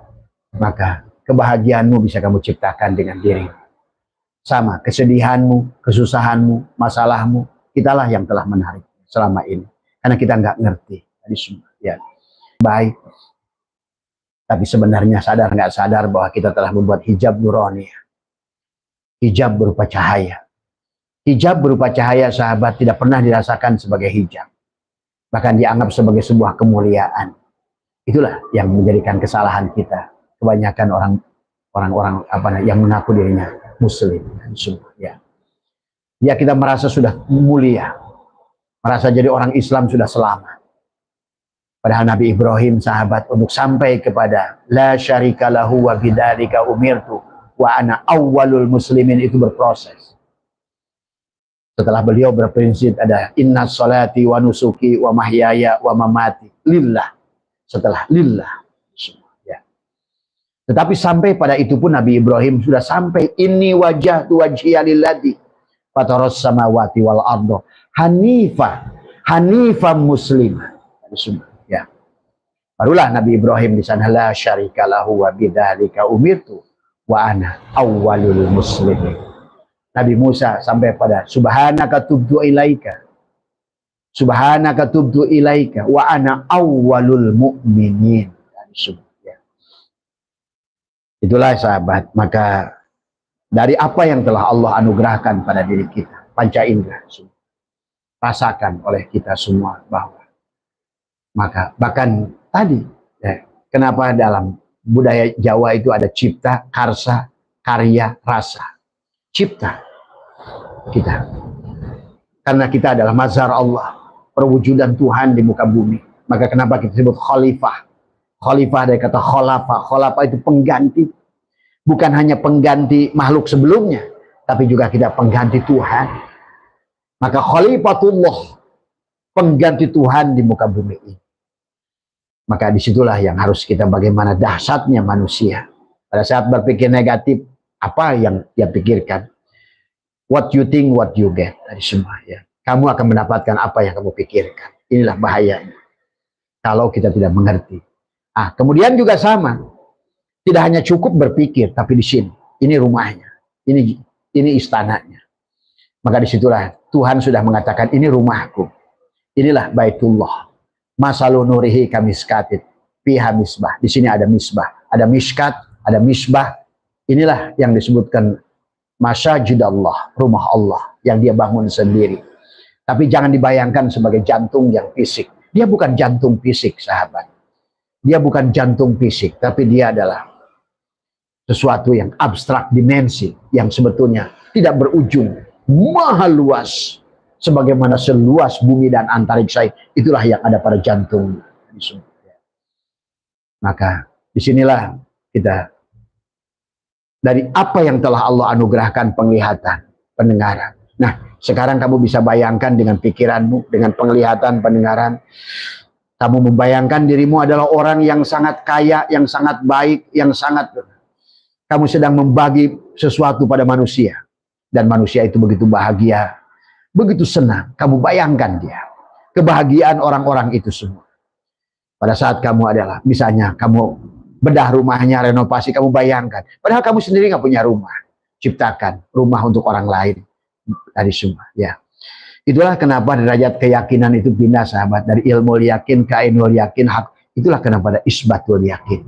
S2: Maka kebahagiaanmu bisa kamu ciptakan dengan diri. Sama kesedihanmu, kesusahanmu, masalahmu, kitalah yang telah menarik selama ini. Karena kita nggak ngerti tadi semua, ya. Baik. Tapi sebenarnya sadar nggak sadar bahwa kita telah membuat hijab nurani. Hijab berupa cahaya. Hijab berupa cahaya, sahabat, tidak pernah dirasakan sebagai hijab. bahkan dianggap sebagai sebuah kemuliaan. Itulah yang menjadikan kesalahan kita. Kebanyakan orang-orang yang mengaku dirinya Muslim, ya. Ya, kita merasa sudah mulia, merasa jadi orang Islam sudah selamat. Padahal Nabi Ibrahim, sahabat, untuk sampai kepada la syarika lahu wa bidzalika umirtu wa ana awwalul muslimin, itu berproses. Setelah beliau berprinsip ada inna sholati wa nusuki wa mahyaya wa mamati lillah. Setelah lillah. Ya. Tetapi sampai pada itu pun Nabi Ibrahim sudah sampai inni wajhtu wajhiya lillati fataras samawati wal ardo hanifan muslimah. Ya. Barulah Nabi Ibrahim di sana la syarika lahu wa bidzalika umirtu wa ana awwalul muslimin. Nabi Musa sampai pada subhanaka tubtu ilaika wa ana awwalul mu'minin. Itulah sahabat, maka dari apa yang telah Allah anugerahkan pada diri kita, panca indera, rasakan oleh kita semua bahwa maka bahkan tadi ya, kenapa dalam budaya Jawa itu ada cipta, karsa, karya, rasa. Cipta kita, karena kita adalah mazhar Allah, perwujudan Tuhan di muka bumi. Maka kenapa kita sebut khalifah? Khalifah dari kata khalafa. Khalafa itu pengganti, bukan hanya pengganti makhluk sebelumnya, tapi juga kita pengganti Tuhan. Maka khalifatullah, pengganti Tuhan di muka bumi ini. Maka disitulah yang harus kita, bagaimana dahsyatnya manusia pada saat berpikir negatif. Apa yang dia pikirkan? What you think, what you get. Dari semua, ya. Kamu akan mendapatkan apa yang kamu pikirkan. Inilah bahayanya kalau kita tidak mengerti. Kemudian juga sama. Tidak hanya cukup berpikir, tapi di sini, ini rumahnya, ini istananya. Maka disitulah Tuhan sudah mengatakan, ini rumahku. Inilah Baitullah. Masalu nurihi kamiskatit fiha misbah. Di sini ada misbah, ada miskat, ada misbah. Inilah yang disebutkan Masjid Allah, rumah Allah yang dia bangun sendiri. Tapi jangan dibayangkan sebagai jantung yang fisik. Dia bukan jantung fisik, sahabat. Dia bukan jantung fisik, tapi dia adalah sesuatu yang abstrak dimensi, yang sebetulnya tidak berujung, maha luas. Sebagaimana seluas bumi dan antariksa, itulah yang ada pada jantung. Maka disinilah kita, dari apa yang telah Allah anugerahkan, penglihatan, pendengaran. Nah, sekarang kamu bisa bayangkan dengan pikiranmu, dengan penglihatan, pendengaran. Kamu membayangkan dirimu adalah orang yang sangat kaya, yang sangat baik, yang sangat... Kamu sedang membagi sesuatu pada manusia. Dan manusia itu begitu bahagia, begitu senang. Kamu bayangkan dia. Kebahagiaan orang-orang itu semua. Pada saat kamu adalah, misalnya kamu bedah rumahnya, renovasi, kamu bayangkan. Padahal kamu sendiri nggak punya rumah. Ciptakan rumah untuk orang lain. Dari semua. Ya. Itulah kenapa derajat keyakinan itu pindah, sahabat. Dari ilmu yakin ke ainul yakin. Itulah kenapa ada isbatul yakin.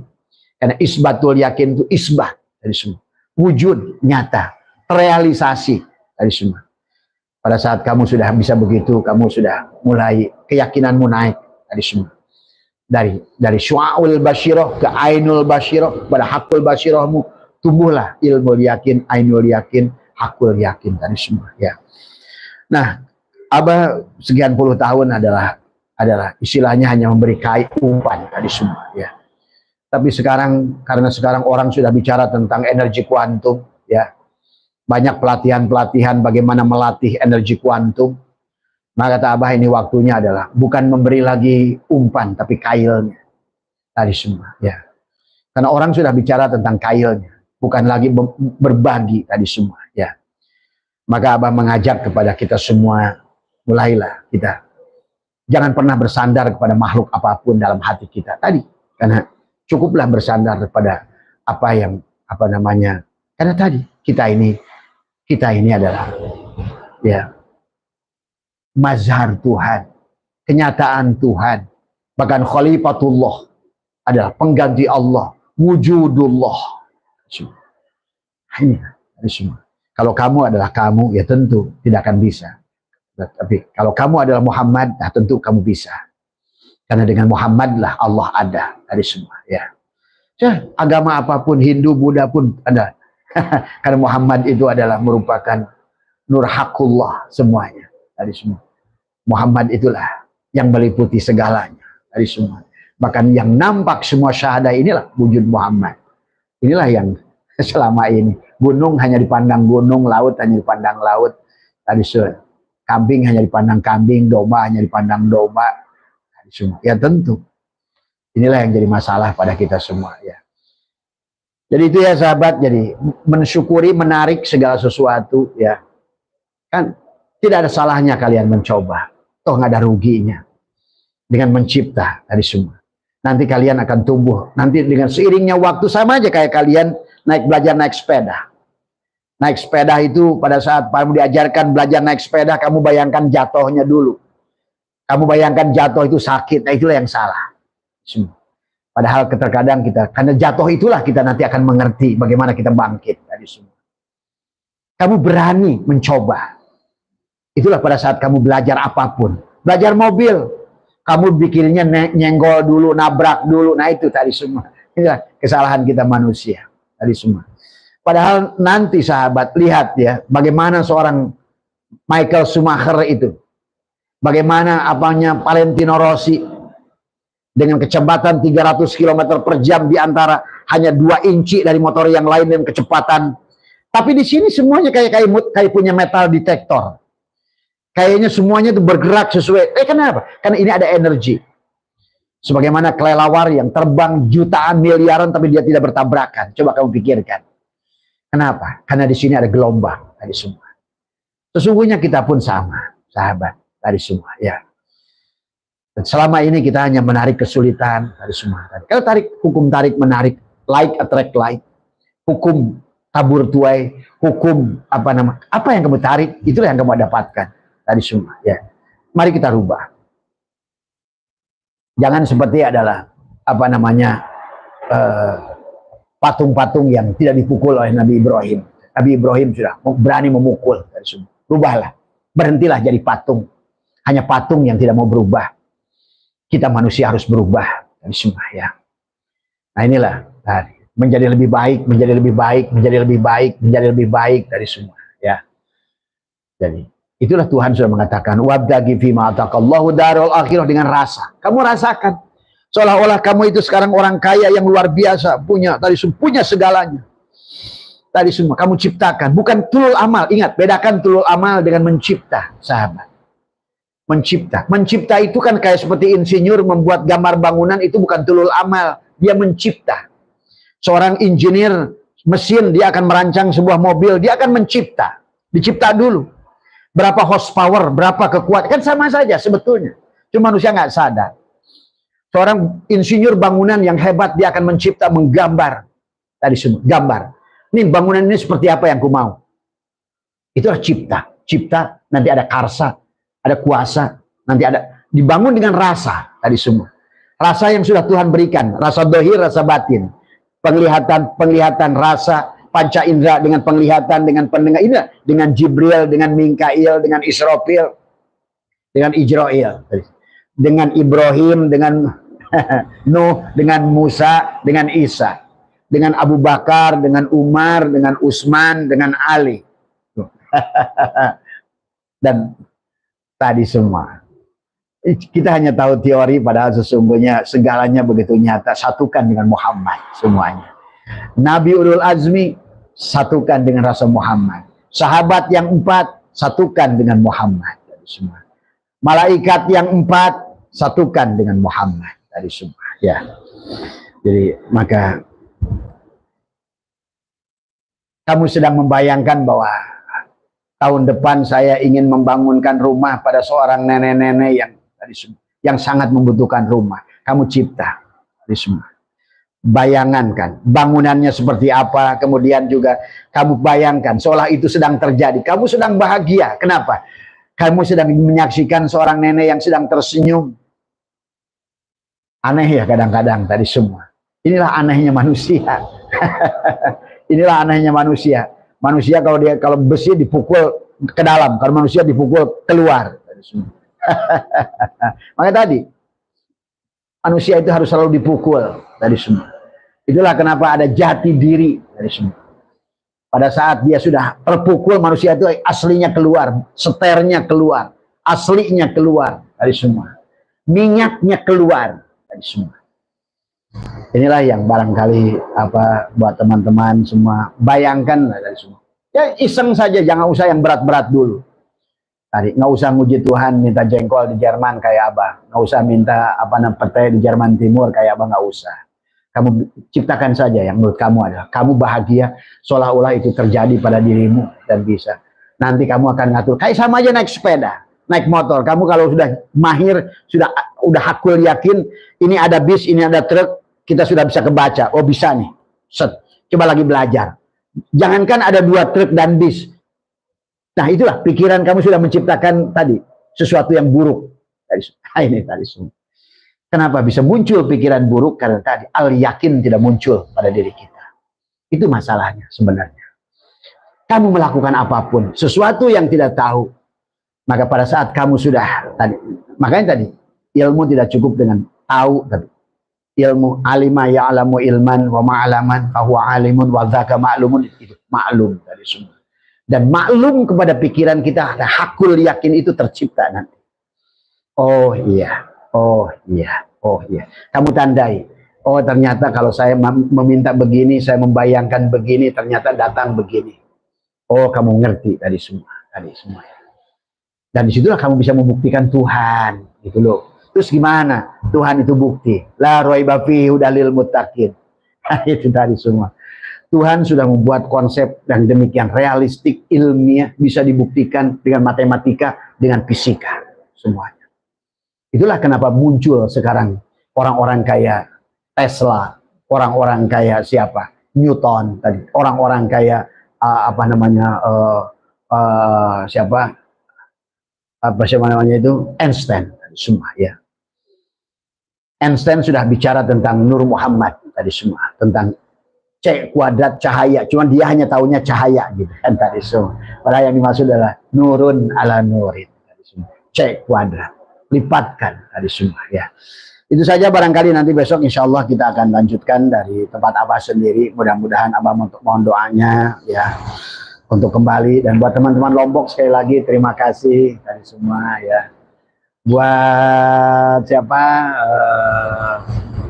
S2: Karena isbatul yakin itu isbah dari semua. Wujud, nyata, realisasi dari semua. Pada saat kamu sudah bisa begitu, kamu sudah mulai keyakinanmu naik dari semua. Dari syu'aul basyirah ke ainul basyirah, pada hakul basyirahmu tumbuhlah ilmu yakin, ainul yakin, hakul yakin tadi semua, ya. Nah, Abah sekian puluh tahun adalah istilahnya hanya memberi umpan tadi semua, ya. Tapi sekarang, karena sekarang orang sudah bicara tentang energi kuantum, ya. Banyak pelatihan-pelatihan bagaimana melatih energi kuantum. Maka kata Abah, ini waktunya adalah bukan memberi lagi umpan, tapi kailnya. Tadi semua, ya. Karena orang sudah bicara tentang kailnya, bukan lagi berbagi tadi semua, ya. Maka Abah mengajak kepada kita semua, mulailah kita. Jangan pernah bersandar kepada makhluk apapun dalam hati kita tadi. Karena cukuplah bersandar kepada karena tadi kita ini adalah, ya, mazhar Tuhan, kenyataan Tuhan, bahkan khalifatullah adalah pengganti Allah, wujudullah. Ini semua. Kalau kamu adalah kamu, ya tentu tidak akan bisa. Tapi kalau kamu adalah Muhammad, nah tentu kamu bisa. Karena dengan Muhammad lah Allah ada dari semua. Ya, agama apapun, Hindu, Buddha pun ada. Karena Muhammad itu adalah merupakan nur hakullah semuanya dari semua. Muhammad itulah yang meliputi segalanya dari semua. Bahkan yang nampak semua syahadah inilah wujud Muhammad. Inilah yang selama ini gunung hanya dipandang gunung, laut hanya dipandang laut, tadi kambing hanya dipandang kambing, domba hanya dipandang domba. Tadi semua. Ya tentu. Inilah yang jadi masalah pada kita semua ya. Jadi itu ya sahabat, jadi mensyukuri, menarik segala sesuatu ya. Kan tidak ada salahnya kalian mencoba. Toh nggak ada ruginya. Dengan mencipta tadi semua. Nanti kalian akan tumbuh. Nanti dengan seiringnya waktu sama aja kayak kalian belajar naik sepeda. Naik sepeda itu pada saat kamu diajarkan belajar naik sepeda, kamu bayangkan jatuhnya dulu. Kamu bayangkan jatuh itu sakit, nah itulah yang salah. Padahal terkadang kita, karena jatuh itulah kita nanti akan mengerti bagaimana kita bangkit dari semua. Kamu berani mencoba. Itulah pada saat kamu belajar apapun. Belajar mobil. Kamu bikinnya nyenggol dulu, nabrak dulu. Nah itu tadi semua. Inilah kesalahan kita manusia. Tadi semua. Padahal nanti sahabat, lihat ya. Bagaimana seorang Michael Schumacher itu. Bagaimana apanya Valentino Rossi. Dengan kecepatan 300 km per jam. Di antara hanya 2 inci dari motor yang lain dengan kecepatan. Tapi di sini semuanya kayak punya metal detektor. Kayaknya semuanya itu bergerak sesuai. Kenapa? Karena ini ada energi. Sebagaimana kelelawar yang terbang jutaan miliaran tapi dia tidak bertabrakan. Coba kamu pikirkan. Kenapa? Karena di sini ada gelombang tadi semua. Sesungguhnya kita pun sama, sahabat, tadi semua ya. Dan selama ini kita hanya menarik kesulitan tadi semua. Kalau hukum tarik menarik, like attract like, hukum tabur tuai, hukum apa yang kamu tarik, itulah yang kamu dapatkan. Tadi semua ya. Mari kita rubah. Jangan seperti adalah patung-patung yang tidak dipukul oleh Nabi Ibrahim. Nabi Ibrahim sudah berani memukul tadi semua. Rubahlah. Berhentilah jadi patung. Hanya patung yang tidak mau berubah. Kita manusia harus berubah tadi semua ya. Nah inilah menjadi lebih baik, menjadi lebih baik, menjadi lebih baik, menjadi lebih baik dari semua ya. Jadi itulah Tuhan sudah mengatakan wabdagi fima ataqallahu darul akhirah, dengan rasa. Kamu rasakan seolah-olah kamu itu sekarang orang kaya yang luar biasa, punya segalanya. Tadi semua kamu ciptakan, bukan tulul amal. Ingat, bedakan tulul amal dengan mencipta, sahabat. Mencipta itu kan kayak seperti insinyur membuat gambar bangunan, itu bukan tulul amal, dia mencipta. Seorang insinyur mesin, dia akan merancang sebuah mobil, dia akan mencipta. Dicipta dulu. Berapa horsepower, berapa kekuatan, kan sama saja sebetulnya. Cuma manusia nggak sadar. Seorang insinyur bangunan yang hebat, dia akan mencipta, menggambar. Tadi semua, gambar. Ini bangunan ini seperti apa yang ku mau. Itulah cipta. Cipta, nanti ada karsa, ada kuasa, nanti ada, dibangun dengan rasa. Tadi semua. Rasa yang sudah Tuhan berikan, rasa dohir, rasa batin. Penglihatan, rasa, panca indera dengan penglihatan, dengan pendengar, ini dengan Jibril, dengan Mikail, dengan Israfil, dengan Ijrail, dengan Ibrahim, dengan Nuh, dengan Musa, dengan Isa, dengan Abu Bakar, dengan Umar, dengan Utsman, dengan Ali. Dan tadi semua. Kita hanya tahu teori, padahal sesungguhnya segalanya begitu nyata. Satukan dengan Muhammad semuanya. Nabi Ulul Azmi, satukan dengan rasa Muhammad. Sahabat yang 4, satukan dengan Muhammad. Semua. Malaikat yang 4, satukan dengan Muhammad. Tadi semua. Ya. Jadi maka kamu sedang membayangkan bahwa tahun depan saya ingin membangunkan rumah pada seorang nenek-nenek yang sangat membutuhkan rumah. Kamu cipta. Tadi semua. Bayangan kan, bangunannya seperti apa, kemudian juga kamu bayangkan seolah itu sedang terjadi, kamu sedang bahagia. Kenapa? Kamu sedang menyaksikan seorang nenek yang sedang tersenyum. Aneh ya kadang-kadang tadi semua. Inilah anehnya manusia. Inilah anehnya manusia. Manusia kalau besi dipukul ke dalam, kalau manusia dipukul keluar. Makanya tadi manusia itu harus selalu dipukul dari semua. Itulah kenapa ada jati diri dari semua. Pada saat dia sudah terpukul, manusia itu aslinya keluar, seternya keluar, aslinya keluar dari semua, minyaknya keluar dari semua. Inilah yang barangkali buat teman-teman semua bayangkan dari semua. Ya iseng saja, jangan usah yang berat-berat dulu. Tadi nggak usah nguji Tuhan minta jengkol di Jerman kayak Abah, nggak usah minta pete di Jerman Timur kayak Abah, nggak usah. Kamu ciptakan saja yang menurut kamu adalah kamu bahagia, seolah-olah itu terjadi pada dirimu dan bisa. Nanti kamu akan ngatur. Kayak sama aja naik sepeda, naik motor. Kamu kalau sudah mahir, udah hakul yakin, ini ada bis, ini ada truk, kita sudah bisa kebaca. Oh bisa nih, set. Coba lagi belajar. Jangankan ada 2 truk dan bis. Nah itulah pikiran kamu sudah menciptakan tadi sesuatu yang buruk. Ini tadi semua. Kenapa bisa muncul pikiran buruk? Karena tadi al-yakin tidak muncul pada diri kita. Itu masalahnya sebenarnya. Kamu melakukan apapun, sesuatu yang tidak tahu, maka pada saat kamu sudah tadi, makanya tadi ilmu tidak cukup dengan tahu tadi. Ilmu alima ya'lamu ilman wa ma'alaman fahuwa alimun wa dzaka ma'lumun, itu maklum tadi semua. Dan maklum kepada pikiran kita, ada hakul yakin itu tercipta nanti. Oh iya. Oh iya, oh iya. Kamu tandai. Oh ternyata kalau saya meminta begini, saya membayangkan begini, ternyata datang begini. Oh kamu ngerti tadi semua, Dan disitulah kamu bisa membuktikan Tuhan, gitu loh. Terus gimana? Tuhan itu bukti. La raiba fihi hudalil muttaqin. Itu tadi semua. Tuhan sudah membuat konsep yang demikian realistik, ilmiah, bisa dibuktikan dengan matematika, dengan fisika, semuanya. Itulah kenapa muncul sekarang orang-orang kayak Tesla, orang-orang kayak siapa? Newton tadi, orang-orang kayak siapa namanya itu? Einstein semua ya. Einstein sudah bicara tentang Nur Muhammad tadi semua, tentang C kuadrat cahaya, cuman dia hanya tahunya cahaya gitu kan tadi semua. Padahal yang dimaksud adalah nurun ala nurin tadi semua. C kuadrat. Lipatkan tadi semua ya. Itu saja barangkali nanti besok insya Allah kita akan lanjutkan dari tempat Abah sendiri. Mudah-mudahan Abah mohon doanya ya untuk kembali. Dan buat teman-teman Lombok sekali lagi terima kasih tadi semua ya. Buat siapa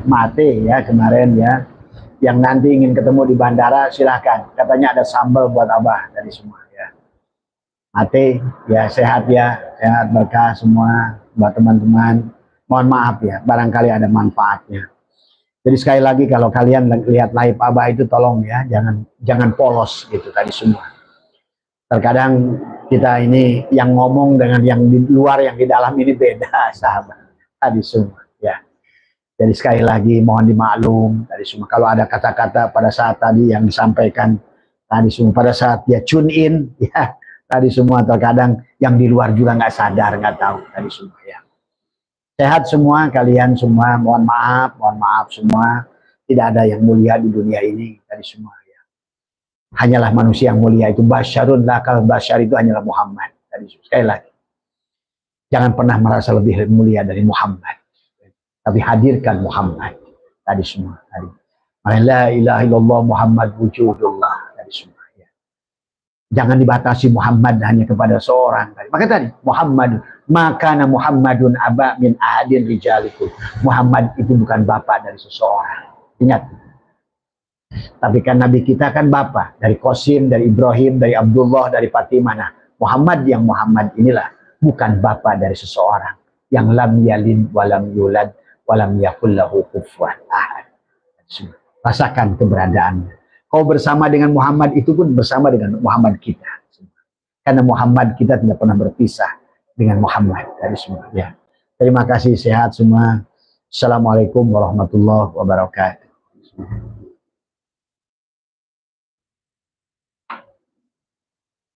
S2: Mate ya kemarin ya, yang nanti ingin ketemu di bandara silahkan. Katanya ada sambal buat Abah tadi semua ya. Mate ya, sehat berkah semua. Buat teman-teman, mohon maaf ya, barangkali ada manfaatnya. Jadi sekali lagi kalau kalian lihat live Abah itu tolong ya, jangan polos gitu tadi semua. Terkadang kita ini yang ngomong dengan yang di luar, yang di dalam ini beda sahabat tadi semua ya. Jadi sekali lagi mohon dimaklum tadi semua. Kalau ada kata-kata pada saat tadi yang disampaikan tadi semua, pada saat dia tune in ya. Tadi semua terkadang yang di luar juga nggak sadar, nggak tahu tadi semua ya. Sehat semua kalian semua, mohon maaf semua. Tidak ada yang mulia di dunia ini tadi semua ya. Hanyalah manusia yang mulia itu basyarun lakal basyar itu hanyalah Muhammad tadi semua. Sekali lagi, jangan pernah merasa lebih mulia dari Muhammad. Tapi hadirkan Muhammad tadi semua tadi. La ilaha illallah Muhammad wujudullah tadi semua. Jangan dibatasi Muhammad hanya kepada seorang. Maka tadi Muhammad, makana Muhammadun aba min ahadin rijalikum. Muhammad itu bukan bapak dari seseorang. Ingat. Tapi kan Nabi kita kan bapak dari Qasim, dari Ibrahim, dari Abdullah, dari Fatimah. Nah, Muhammad yang Muhammad inilah bukan bapak dari seseorang yang lam yalid walam yulad walam yakul lahu kufuwan ahad. Rasakan keberadaannya. Kau bersama dengan Muhammad itu pun bersama dengan Muhammad kita. Karena Muhammad kita tidak pernah berpisah dengan Muhammad dari semua. Ya. Terima kasih, sehat semua. Assalamualaikum warahmatullahi wabarakatuh.